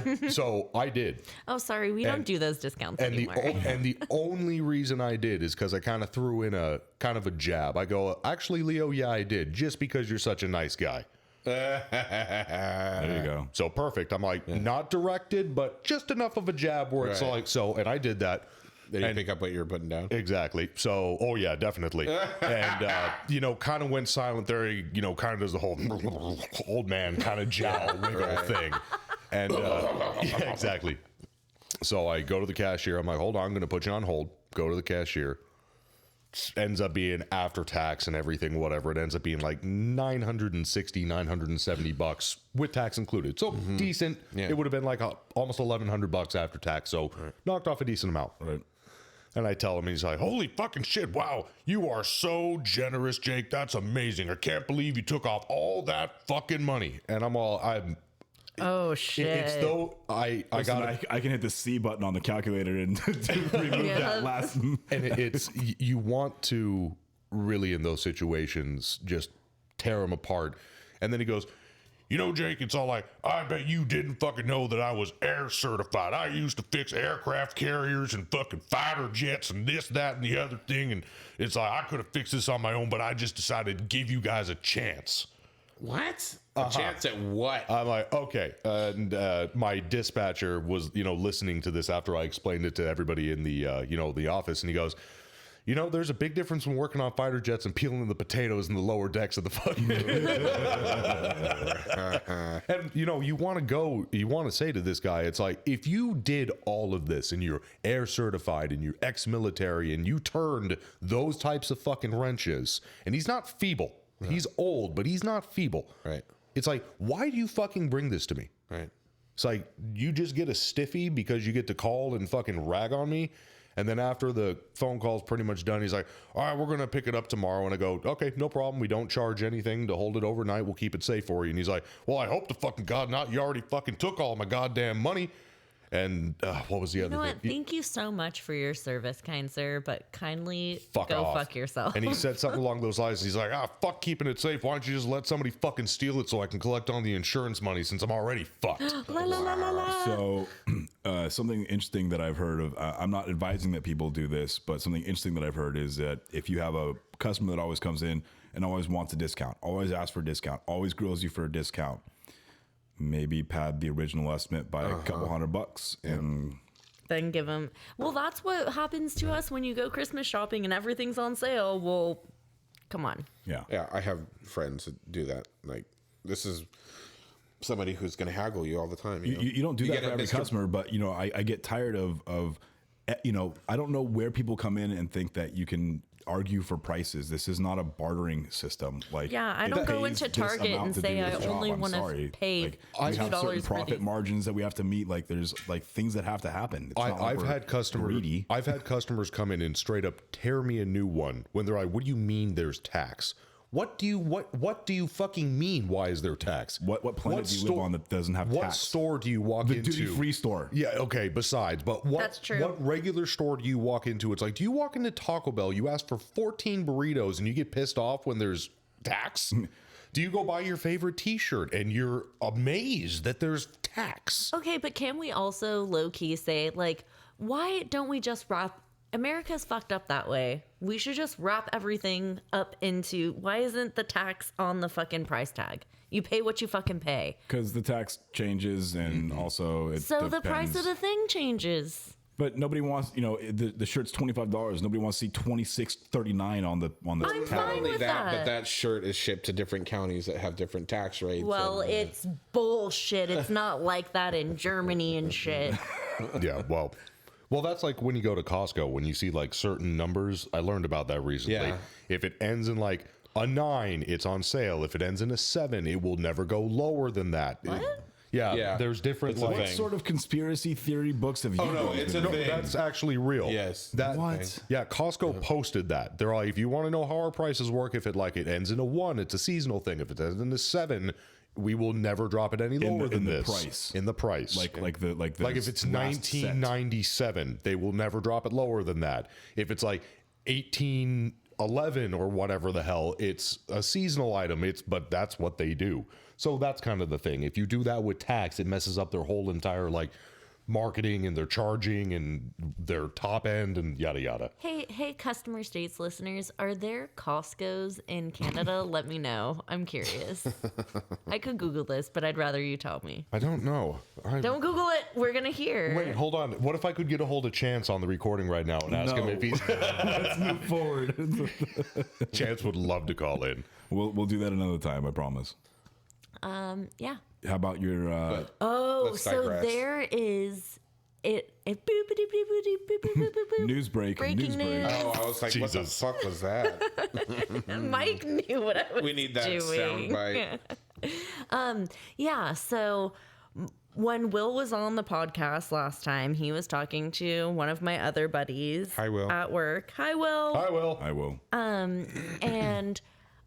did. Oh, sorry, we don't do those discounts anymore. And the only reason I did is because I kind of threw in a kind of a jab. I go, actually, Leo, yeah, I did, just because you're such a nice guy. There you go. So perfect. I'm like, not directed, but just enough of a jab where it's Right. like, so, and I did that. They didn't pick up what you were putting down. Exactly. So, oh yeah, definitely. And, you know, kind of went silent there. He, you know, kind of does the whole old man kind of jowl wiggle thing. And, yeah, exactly. So I go to the cashier. I'm like, hold on, I'm going to put you on hold. Go to the cashier. Ends up being after tax and everything, whatever. It ends up being like $970 with tax included. So decent. Yeah. It would have been like almost $1,100 after tax. So knocked off a decent amount. Right. And I tell him, he's like, holy fucking shit. Wow. You are so generous, Jake. That's amazing. I can't believe you took off all that fucking money. And Oh shit! it's though I can hit the C button on the calculator and to remove that last. and it's you want to really in those situations just tear them apart. And then he goes, you know, Jake, it's all like, I bet you didn't fucking know that I was air certified. I used to fix aircraft carriers and fucking fighter jets and this, that, and the other thing. And it's like, I could have fixed this on my own, but I just decided to give you guys a chance. What? A chance at what? I'm like, okay. And my dispatcher was, you know, listening to this after I explained it to everybody in the, you know, the office. And he goes, you know, there's a big difference when working on fighter jets and peeling the potatoes in the lower decks of the fucking. And, you know, you want to say to this guy, it's like, if you did all of this and you're air certified and you're ex-military and you turned those types of fucking wrenches, and he's not feeble. He's old, but he's not feeble. Right. It's like, why do you fucking bring this to me? Right. It's like, you just get a stiffy because you get to call and fucking rag on me. And then after the phone call's pretty much done, he's like, all right, we're going to pick it up tomorrow. And I go, okay, no problem. We don't charge anything to hold it overnight. We'll keep it safe for you. And he's like, well, I hope to fucking God not. You already fucking took all my goddamn money. And what was the You other know thing? what? Thank you so much for your service, kind sir, but kindly Fuck go off. fuck yourself. And he said something along those lines. He's like, fuck keeping it safe. Why don't you just let somebody fucking steal it so I can collect on the insurance money since I'm already fucked? La, la, la, la, la. So, something interesting that I've heard of, I'm not advising that people do this, but something interesting that I've heard is that if you have a customer that always comes in and always wants a discount, always asks for a discount, always grills you for a discount, maybe pad the original estimate by a couple $100 and Then give them. Well, that's what happens to us when you go Christmas shopping and everything's on sale. Well, come on. yeah. Yeah, I have friends that do that. Like, this is somebody who's going to haggle you all the time. You know? You don't do that get for a every Mr. customer, but you know, I get tired of, you know, I don't know where people come in and think that you can argue for prices. This is not a bartering system. Like, Yeah, I it don't go pays into this Target amount and to say do I this job. only I'm wanna sorry. pay Like, we have certain $2 for profit these. margins that we have to meet. Like, there's like things that have to happen. It's not like I've we're had customers. greedy. I've had customers come in and straight up tear me a new one when they're like, "What do you mean there's tax? What do you fucking mean? Why is there tax? What planet do you live on that doesn't have what tax? store do you walk The into? duty-free store. Yeah, okay. Besides, but what? That's true. What regular store do you walk into? It's like, do you walk into Taco Bell? You ask for 14 burritos and you get pissed off when there's tax. Do you go buy your favorite T-shirt and you're amazed that there's tax? Okay, but can we also low key say, like, why don't we just wrap? America's fucked up that way. We should just wrap everything up into, why isn't the tax on the fucking price tag? You pay what you fucking pay. Because the tax changes and also it So the price of depends. the thing changes. But nobody wants, you know, the shirt's $25. Nobody wants to see $26.39 on the I'm tab. fine Only with that, that. but that shirt is shipped to different counties that have different tax rates. Well, and, it's bullshit. It's not like that in Germany and shit. Yeah, well, that's like when you go to Costco, when you see like certain numbers. I learned about that recently. Yeah. If it ends in like a 9, it's on sale. If it ends in a 7, it will never go lower than that. Yeah, there's different It's a like. What thing. sort of conspiracy theory books have you no, read? it's a No, thing. that's actually real. Yes. That, What? Yeah, Costco posted that. They're like, if you want to know how our prices work, if it ends in a 1, it's a seasonal thing. If it ends in a 7, we will never drop it any lower than in the this. price. In the price. Like if it's 1997, they will never drop it lower than that. If it's like 1811 or whatever the hell, it's a seasonal item. But that's what they do. So that's kind of the thing. If you do that with tax, it messes up their whole entire like marketing and their charging and their top end and yada yada. Hey, Customer States listeners, are there Costco's in Canada? Let me know. I'm curious. I could Google this, but I'd rather you tell me. I don't know. Don't Google it. We're gonna hear. Wait, hold on. What if I could get a hold of Chance on the recording right now and ask him if he's Let's move forward. Chance would love to call in. We'll do that another time, I promise. Yeah. How about your Oh, Let's so digress. there is it. Boopity boopity boop boop boop boop boop. news break? Breaking news. Oh, I was like, what the Jesus. fuck was that? Mike knew what I was We need that doing. soundbite. Yeah, so when Will was on the podcast last time, he was talking to one of my other buddies Hi, Will. at work. Hi, Will. I will. I will. And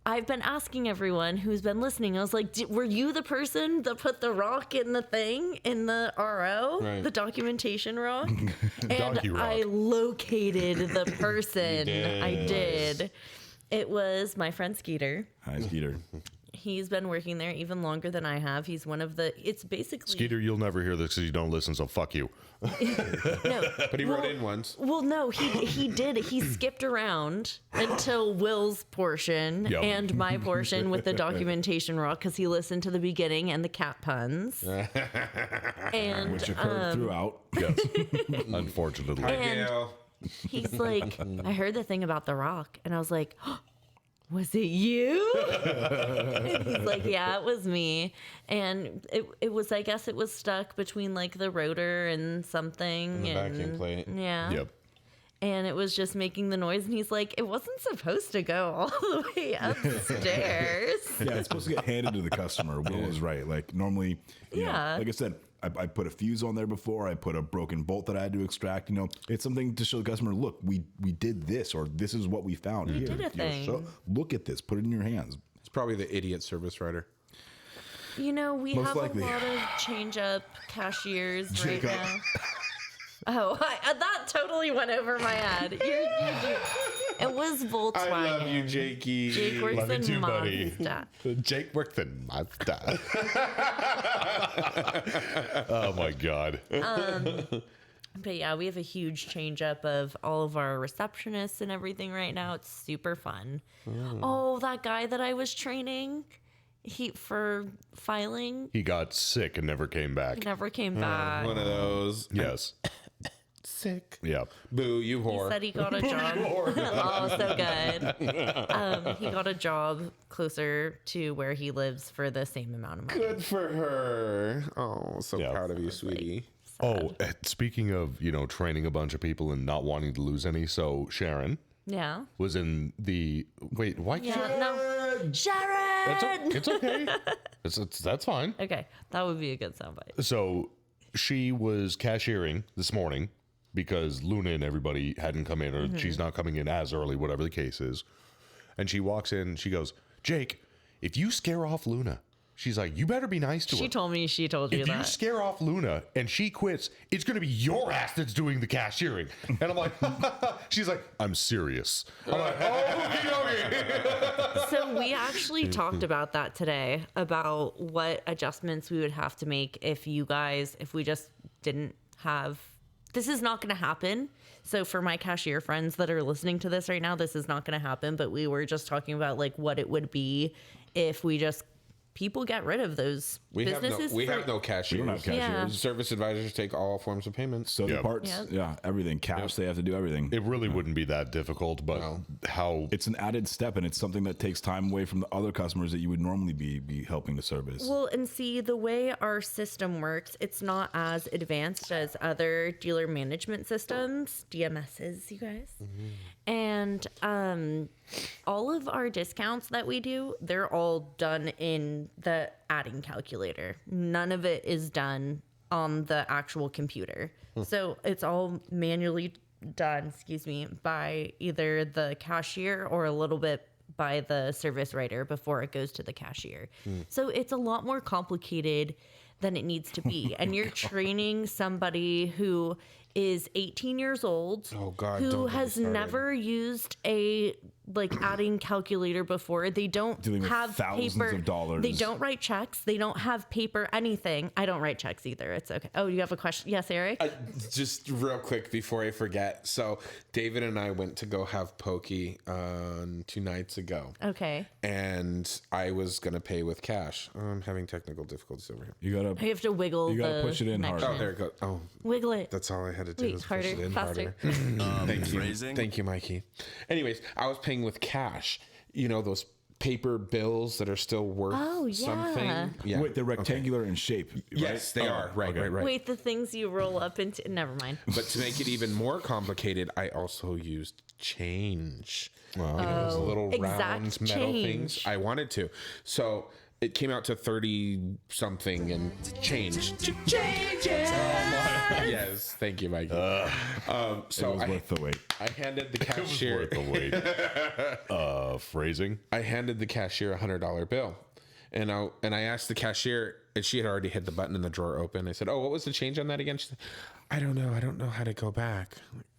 I've been asking everyone who's been listening. I was like, were you the person that put the rock in the thing in the RO, Right. the documentation rock? And Donkey rock. I located the person. did. I did. It was my friend Skeeter. Hi, Skeeter. He's been working there even longer than I have. He's one of the. It's basically Skeeter, you'll never hear this because you don't listen, so fuck you. no. But he wrote in once. Well, no, he did. He skipped around until Will's portion Yep. and my portion with the documentation rock because he listened to the beginning and the cat puns. And Which occurred throughout. Yes. Unfortunately. Hi, And- Gail. he's like, I heard the thing about the rock, and I was like, was it you? And he's like, yeah, it was me. And it was, I guess it was stuck between like the rotor and something. And the vacuum plate. Yeah. Yep. And it was just making the noise. And he's like, it wasn't supposed to go all the way upstairs. Yeah, it's supposed to get handed to the customer. Will is right. Like normally, you know, Yeah. like I said, I put a fuse on there before. I put a broken bolt that I had to extract. You know, it's something to show the customer, look, we did this, or this is what we found. Here, did a You know, thing. look at this. Put it in your hands. It's probably the idiot service writer. You know, we Most have likely. a lot of change up cashiers right Jacob. now. Oh, that totally went over my head. You do. It was Volkswagen. I love you, Jakey. Jake works Love you in too, buddy. Mazda. Jake worked in Mazda. Oh my god. But yeah, we have a huge change up of all of our receptionists and everything right now. It's super fun. Oh, that guy that I was training, for filing, He got sick and never came back. never came back. One of those. Yes. Sick. Yeah. Boo, you He whore. said he got a job. Oh, so good. He got a job closer to where he lives for the same amount of money. Good for her. Oh, so Yeah. proud of you, sweetie. Oh, speaking of, training a bunch of people and not wanting to lose any, so Sharon Yeah. was in the wait, why can't Yeah. No. Sharon. it's okay. That's fine. Okay, that would be a good soundbite. So she was cashiering this morning because Luna and everybody hadn't come in, or she's not coming in as early, whatever the case is. And she walks in, she goes, Jake, if you scare off Luna, she's like, you better be nice to her. She told you If you that. scare off Luna and she quits, it's going to be your ass that's doing the cashiering. And I'm like, she's like, I'm serious. I'm like, oh, okay. So we actually talked about that today, about what adjustments we would have to make if we just didn't have. This is not going to happen. So for my cashier friends that are listening to this right now, this is not going to happen. But we were just talking about like what it would be if people get rid of those We have businesses. no cashiers. We don't have cashiers. Yeah. Service advisors take all forms of payments. So the Yep. parts, Yep. yeah, everything. Cash, they have to do everything. It really wouldn't be that difficult, but how It's an added step, and it's something that takes time away from the other customers that you would normally be helping to service. Well, and see, the way our system works, it's not as advanced as other dealer management systems, DMSs, you guys. And all of our discounts that we do, they're all done in the adding calculator. None of it is done on the actual computer. So it's all manually done, by either the cashier or a little bit by the service writer before it goes to the cashier. So it's a lot more complicated than it needs to be. And you're training somebody who is 18 years old, Oh, God, who don't get me has started. never used a adding calculator before. They don't Dealing with have thousands paper. of dollars. They don't write checks. They don't have paper anything. I don't write checks either. It's okay. Oh, you have a question? Yes, Eric? Just real quick before I forget. So David and I went to go have pokey 2 nights ago. Okay. And I was going to pay with cash. I'm having technical difficulties over here. You gotta I have to wiggle You gotta the push it in connection. Oh, there it goes. Oh, Wiggle it. that's all I had to do Wait, was harder, push it in faster. harder. Thank you. Phrasing. Thank you, Mikey. Anyways, I was paying with cash. You know, those paper bills that are still worth Oh, yeah. something? Yeah. Wait, they're rectangular in shape. Right? Yes, they are. Right, okay. right, right. Wait, the things you roll up into. Never mind. But to make it even more complicated, I also used change. You know, those little Exact round metal things. change. I wanted to. So it came out to 30 something and change. Yes, thank you, Mikey. It So was worth the wait. I handed the it was cashier. worth the wait. Phrasing. I handed the cashier a $100 bill, and I asked the cashier, and she had already hit the button in the drawer open. I said, "Oh, what was the change on that again?" She said, "I don't know. I don't know how to go back."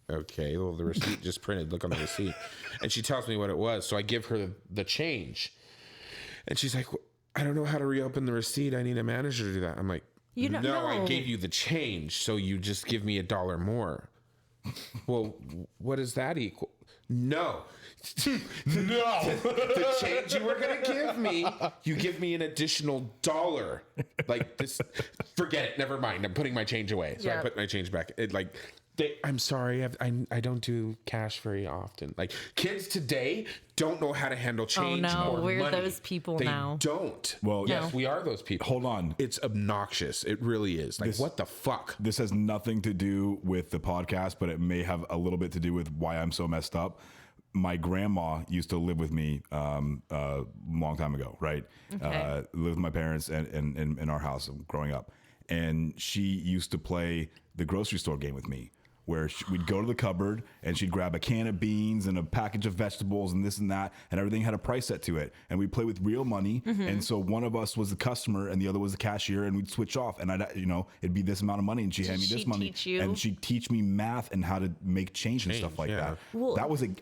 Okay, well, the receipt just printed. Look on the receipt, and she tells me what it was. So I give her the change, and she's like, I don't know how to reopen the receipt. I need a manager to do that. I'm like, You don't no, I know. gave you the change, so you just give me $1 more. Well, what does that equal? No. No. The change you were going to give me, you give me an additional $1. Like this, forget it. Never mind. I'm putting my change away. So I put my change back. I'm sorry. I don't do cash very often. Like kids today don't know how to handle change. Oh no, or we're money. those people They now. don't. Well, yes, we are those people. Hold on. It's obnoxious. It really is. Like, what the fuck? This has nothing to do with the podcast, but it may have a little bit to do with why I'm so messed up. My grandma used to live with me a long time ago, right? Okay. Lived with my parents and in our house growing up. And she used to play the grocery store game with me, where we'd go to the cupboard and she'd grab a can of beans and a package of vegetables and this and that, and everything had a price set to it. And we'd play with real money. And so one of us was the customer and the other was the cashier, and we'd switch off. And it'd be this amount of money, and she'd hand me this money. Teach you? And she'd teach me math and how to make change and stuff like that. Well,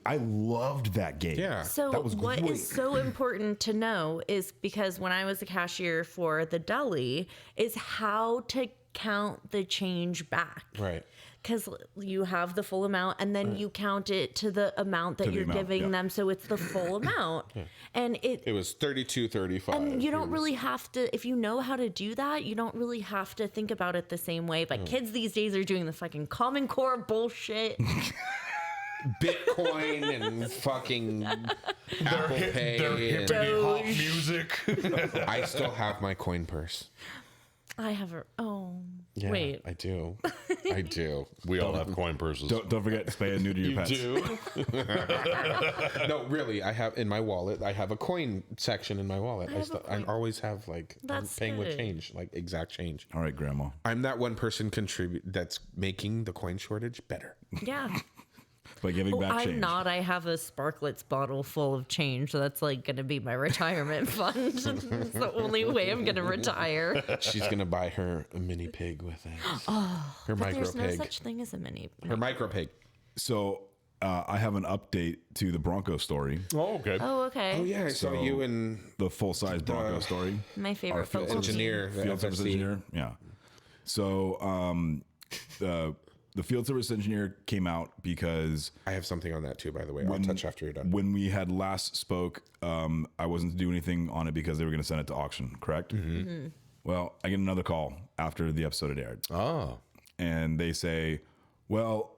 I loved that game. Yeah. So That was what great. is so important to know is because when I was a cashier for the deli is how to count the change back. Right. Because you have the full amount and then you count it to the amount that To the you're amount, giving yeah. them. So it's the full amount. And It was 32.35. and you don't really have to, if you know how to do that, you don't really have to think about it the same way. But kids these days are doing the fucking Common Core bullshit. Bitcoin and fucking Apple Pay. They're hippity hop music. I still have my coin purse. I have a, Yeah, wait. I do. I do. We all have coin purses. Don't forget to spay and neuter your pets. do? No, really. I have in my wallet. I have a coin section in my wallet. I always have like I'm That's paying with good. change, like exact change. All right, Grandma. I'm that one person that's making the coin shortage better. Yeah. By giving back change. I'm not. I have a Sparklets bottle full of change. So that's like going to be my retirement fund. It's the only way I'm going to retire. She's gonna buy her a mini pig with it. Her But micro there's no pig. such thing as a mini. Her micro pig. So I have an update to the Bronco story, Oh, okay. Oh, okay. Oh yeah, I saw So- you and the full-size Bronco story. My Our favorite field football engineer, team. the Field service FSC. engineer. Yeah. So the field service engineer came out because I have something on that too, by the way. I'll touch after you're done. when we had last spoke, I wasn't to do anything on it because they were going to send it to auction, correct? Mm-hmm. Well, I get another call after the episode had aired. Oh. And they say, well,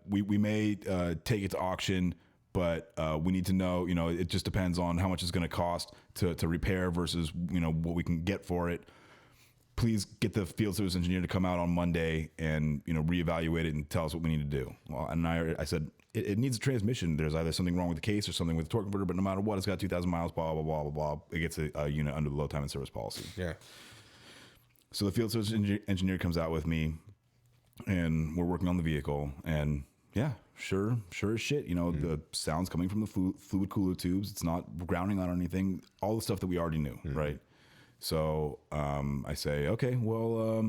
we may take it to auction, but we need to know, it just depends on how much it's going to cost to repair versus, what we can get for it. Please get the field service engineer to come out on Monday and, reevaluate it and tell us what we need to do. Well, and I said, it needs a transmission. There's either something wrong with the case or something with the torque converter, but no matter what, it's got 2,000 miles, blah, blah, blah, blah, blah. It gets a unit under the low time and service policy. Yeah. So the field service engineer comes out with me, and we're working on the vehicle. And yeah, sure as shit. The sound's coming from the fluid cooler tubes. It's not grounding on anything. All the stuff that we already knew, right? So I say, okay, well,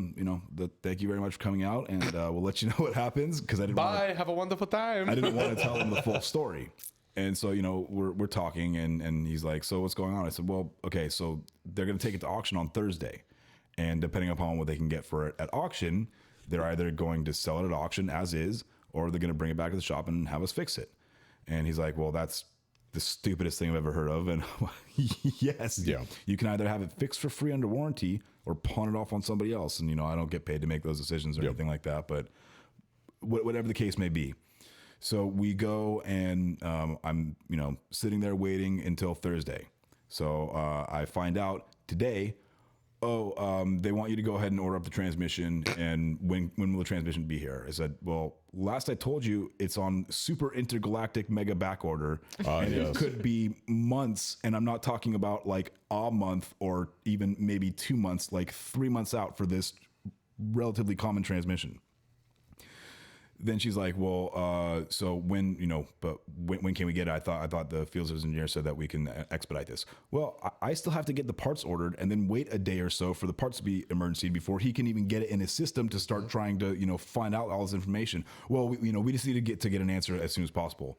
thank you very much for coming out, and we'll let you know what happens because I didn't. Bye. Have a wonderful time. I didn't want to tell him the full story. And so, we're talking and he's like, so what's going on? I said, well, okay, so they're going to take it to auction on Thursday. And depending upon what they can get for it at auction, they're either going to sell it at auction as is, or they're going to bring it back to the shop and have us fix it. And he's like, well, that's the stupidest thing I've ever heard of. And yes, Yeah. you can either have it fixed for free under warranty or pawn it off on somebody else. And, I don't get paid to make those decisions or anything like that, but whatever the case may be. So we go and I'm, sitting there waiting until Thursday. So I find out today, they want you to go ahead and order up the transmission. And when will the transmission be here? I said, well, last I told you, it's on super intergalactic mega back order. And it could be months. And I'm not talking about like a month or even maybe 2 months, like 3 months out for this relatively common transmission. Then she's like, well, so when can we get it? I thought the field service engineer said that we can expedite this. Well, I still have to get the parts ordered and then wait a day or so for the parts to be emergency before he can even get it in his system to start trying to, find out all this information. Well, we just need to get an answer as soon as possible.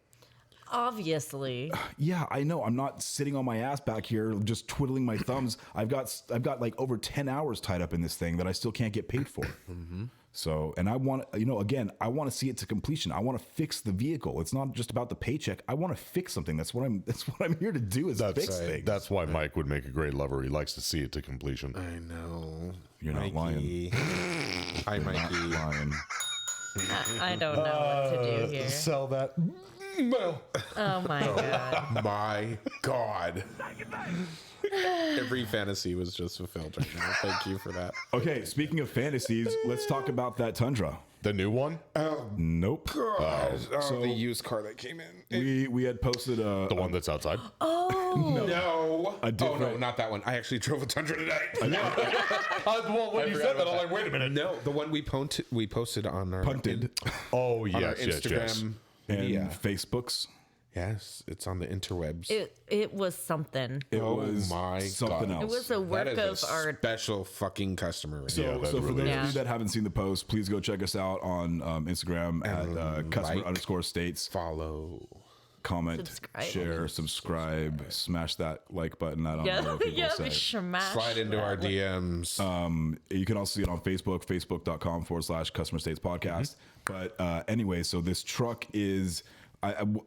Obviously. Yeah, I know. I'm not sitting on my ass back here just twiddling my thumbs. I've got like over 10 hours tied up in this thing that I still can't get paid for. So, and I want, again, I want to see it to completion. I want to fix the vehicle. It's not just about the paycheck. I want to fix something. That's what I'm here to do is fix things. That's why Mike would make a great lover. He likes to see it to completion. I know. You're not lying. Hi, Mikey. Lying. I don't know what to do here. Sell that. Oh my god. My God. Every fantasy was just fulfilled right now. Thank you for that. Okay, speaking of fantasies, let's talk about that Tundra. The new one? Nope. The used car that came in. We had posted The one that's outside? No. A different- no, not that one. I actually drove a Tundra today. Well, when you said that, I'm like, wait a minute. No, the one we posted on our punted Oh, on our yes, yes, Instagram. yes. and Yeah. Facebooks. Yes, it's on the interwebs. It was something. It Oh was my something God. else. It was a work that is of a art. special fucking customer. Right So, Yeah, that so for really those of is. you that haven't seen the post, please go check us out on Instagram at customer_states. Follow. Comment, Subscribe. share, subscribe, smash that like button. I don't know what people Yeah, say. smash. Slide into our DMs. You can also see it on Facebook, facebook.com/Customer States Podcast. But anyway, so this truck is.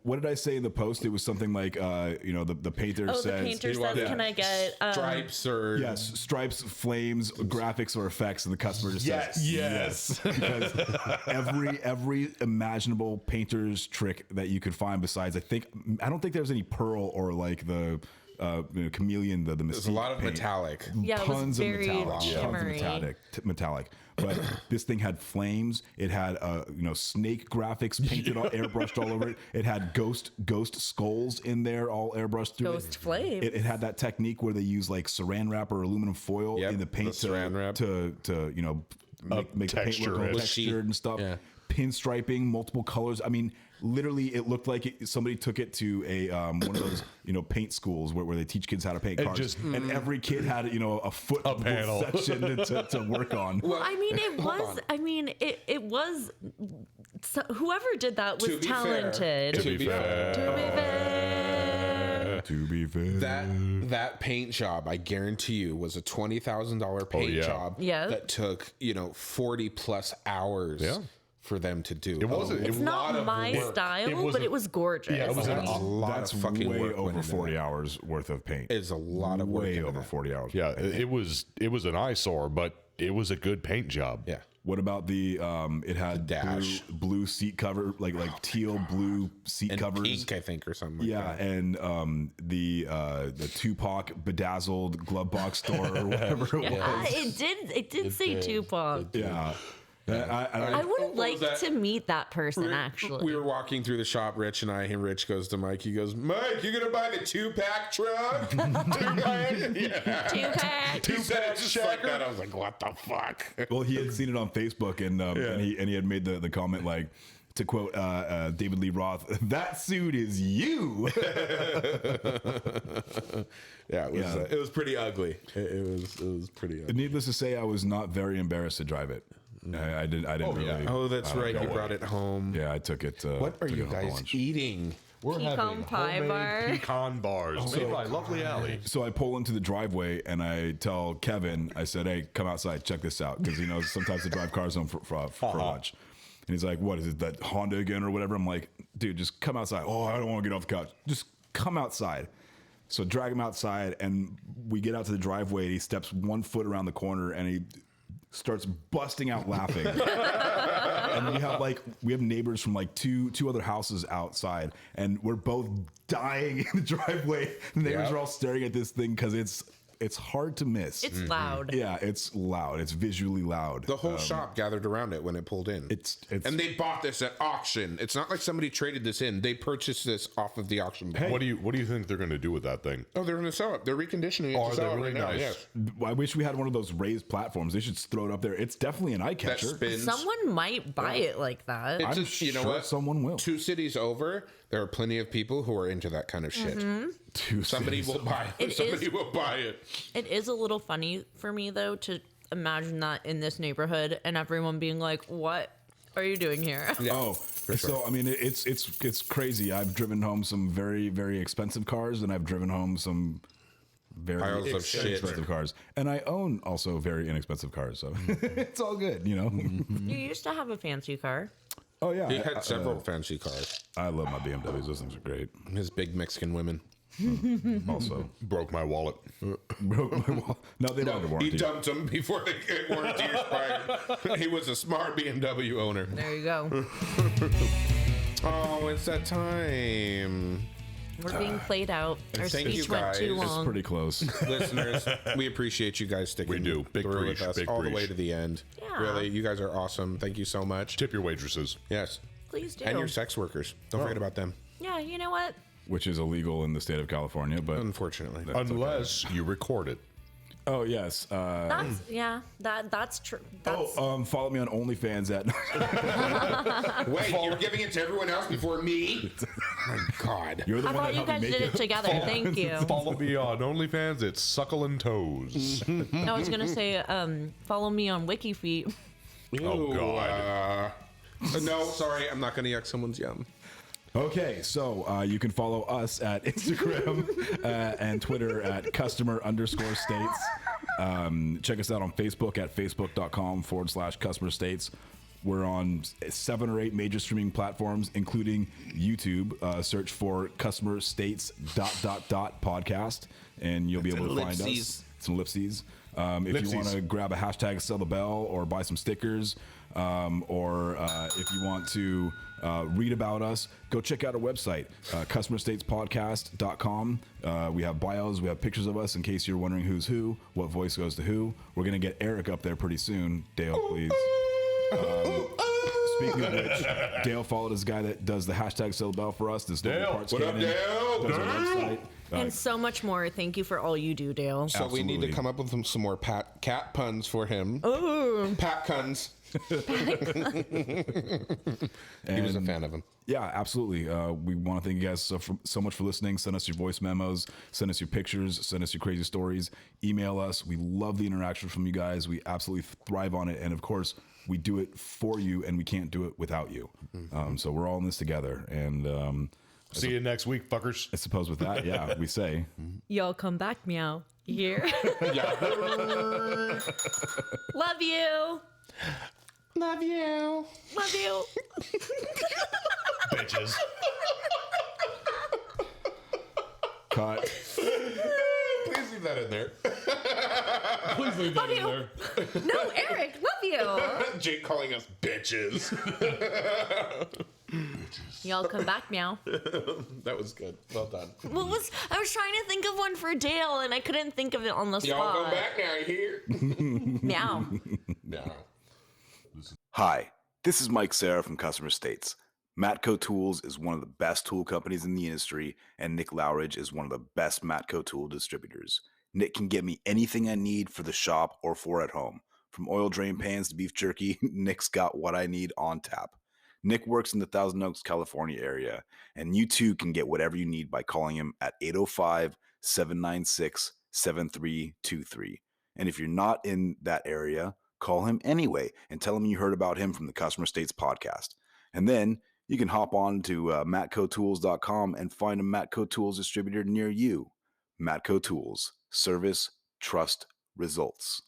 What did I say in the post? It was something like, the painter Oh, says. the painter says, Yeah. "Can I get Stripes or Yes, stripes, flames, graphics, or effects, and the customer just says Yes. because every imaginable painter's trick that you could find. Besides, I don't think there's any pearl or like the chameleon, the mystique. There's a lot of paint. metallic. Yeah, it was Tons very of metallic, shimmery. metallic. But this thing had flames. It had snake graphics painted, airbrushed all over it. It had ghost skulls in there, all airbrushed through Ghost it. flames. It had that technique where they use like saran wrap or aluminum foil Yep, in the paint the saran wrap. to make the paint texture look all it. textured and stuff. Yeah. Pinstriping, multiple colors. I mean, literally, it looked like somebody took it to a one of those paint schools where they teach kids how to paint cars, and every kid had a foot panel. section to work on. I mean, it was. I mean, it was. So whoever did that was To be fair. talented. To be fair. To be fair, That paint job, I guarantee you, was a $20,000 paint yeah. job. Yeah. That took 40 plus hours. Yeah. For them to do. It wasn't. A It's lot not of my work. style, wasn't- but it was gorgeous. Yeah, it was That's a an lot that's of fucking way work went over into 40 that. hours worth of paint. It's a lot of work. way into over that. 40 hours. Yeah, it was an eyesore, but it was a good paint job. Yeah. What about the it had dash. blue seat cover, like teal blue seat And covers. pink, I think, or something like Yeah, that. and the Tupac bedazzled glove box store or whatever it was. It did say Tupac. Yeah. I would What was like that? to meet that person, actually. We were walking through the shop, Rich and I, and Rich goes to Mike. He goes, Mike, you gonna buy the 2-pack truck? 2-pack? Yeah. Tupac. 2-pack just like that. I was like, what the fuck? Well, he had seen it on Facebook, and he had made the comment like, to quote David Lee Roth, "That suit is you." Yeah, it was pretty ugly. It was pretty ugly. Needless to say, I was not very embarrassed to drive it. I didn't really. Oh, that's right. You brought it home. Yeah, I took it. What are took you it home for guys lunch. eating? We're Pecan having pie homemade bar. pecan bars made by Lovely Alley. So I pull into the driveway and I tell Kevin, I said, "Hey, come outside, check this out," because sometimes I drive cars home for lunch. And he's like, "What is it, that Honda again or whatever?" I'm like, "Dude, just come outside." "Oh, I don't want to get off the couch." "Just come outside." So drag him outside, and we get out to the driveway. And he steps 1 foot around the corner, and he starts busting out laughing. And we have neighbors from like two other houses outside, and we're both dying in the driveway. The neighbors are all staring at this thing because it's hard to miss. It's loud. Yeah, it's loud. It's visually loud. The whole shop gathered around it when it pulled in. It's and they bought this at auction. It's not like somebody traded this in. They purchased this off of the auction block. What do you think they're going to do with that thing? Oh, they're going to sell it. They're reconditioning it Are to they sell it really right now. nice? Yes. I wish we had one of those raised platforms. They should throw it up there. It's definitely an eye That catcher. spins. Someone might buy it like that. It's I'm just, you know sure what? someone will. 2 cities over, there are plenty of people who are into that kind of shit. Somebody will buy it. Somebody will buy it. It is a little funny for me, though, to imagine that in this neighborhood and everyone being like, "What are you doing here?" Oh, So I mean, it's crazy. I've driven home some very, very expensive cars, and I've driven home some very Piles of shit. inexpensive cars, and I own also very inexpensive cars. So it's all good, you know. You used to have a fancy car. Oh yeah, He had several fancy cars. I love my BMWs. Those things are great. His big Mexican women. Also, Broke my wallet. broke my wall. No, they don't have a He warranty. dumped them before the warranty expired. He was a smart BMW owner. There you go. Oh, it's that time. We're being played out. Our thank you, speech went too guys. It's long. Pretty close. Listeners, we appreciate you guys sticking We do. Big through with preach, us big all the preach. way to the end. Yeah. Really, you guys are awesome. Thank you so much. Tip your waitresses. Yes. Please do. And your sex workers. Don't forget about them. Yeah, you know what? Which is illegal in the state of California, but Unfortunately. Unless you record it. oh yes. That's true. That's Follow me on OnlyFans at Wait, you're giving it to everyone else before me? Oh my God. you're the I one thought that you helped me guys make did it together. Thank you. Follow me on OnlyFans. It's Suckling Toes. I was gonna say, follow me on WikiFeet. Oh, God. No, sorry, I'm not going to yuck someone's yum. Okay, so you can follow us at Instagram and Twitter at customer_states. Check us out on Facebook at facebook.com/customer states. We're on 7 or 8 major streaming platforms, including YouTube. Search for customer states ... podcast, and you'll be able to find us. Some ellipses. If you want to grab a hashtag sell the bell or buy some stickers, or if you want to read about us, go check out our website, customerstatespodcast.com. We have bios, we have pictures of us in case you're wondering who's who, what voice goes to who. We're going to get Eric up there pretty soon. Dale, please. Speaking of which, Dale followed this guy that does the hashtag sell the bell for us. This Dale, parts what up, scanning, Dale? does our website. And so much more. Thank you for all you do, Dale. So we need to Absolutely. come up with some more cat puns for him. Ooh. Pat puns. He was a fan of him. Yeah, absolutely. We want to thank you guys so much for listening. Send us your voice memos, send us your pictures, send us your crazy stories, email us. We love the interaction from you guys. We absolutely thrive on it. And of course, we do it for you, and we can't do it without you. So we're all in this together. And See you next week, fuckers. I suppose with that, yeah, we say. Y'all come back, meow. Here. Love you. Love you. Love you. Bitches. Cut. Please leave that in there. Please leave that in there. No, Eric. Love you. Jake calling us bitches. Y'all come back, meow. That was good. Well done. I was trying to think of one for Dale, and I couldn't think of it on the Y'all spot. come back now, you hear? Meow. No. Hi, this is Mike Sarah from Customer States. Matco Tools is one of the best tool companies in the industry, and Nick Lowridge is one of the best Matco tool distributors. Nick can get me anything I need for the shop or for at home. From oil drain pans to beef jerky, Nick's got what I need on tap. Nick works in the Thousand Oaks, California area, and you too can get whatever you need by calling him at 805-796-7323. And if you're not in that area, call him anyway and tell him you heard about him from the Customer States podcast. And then you can hop on to matcotools.com and find a Matco Tools distributor near you. Matco Tools. Service, trust, results.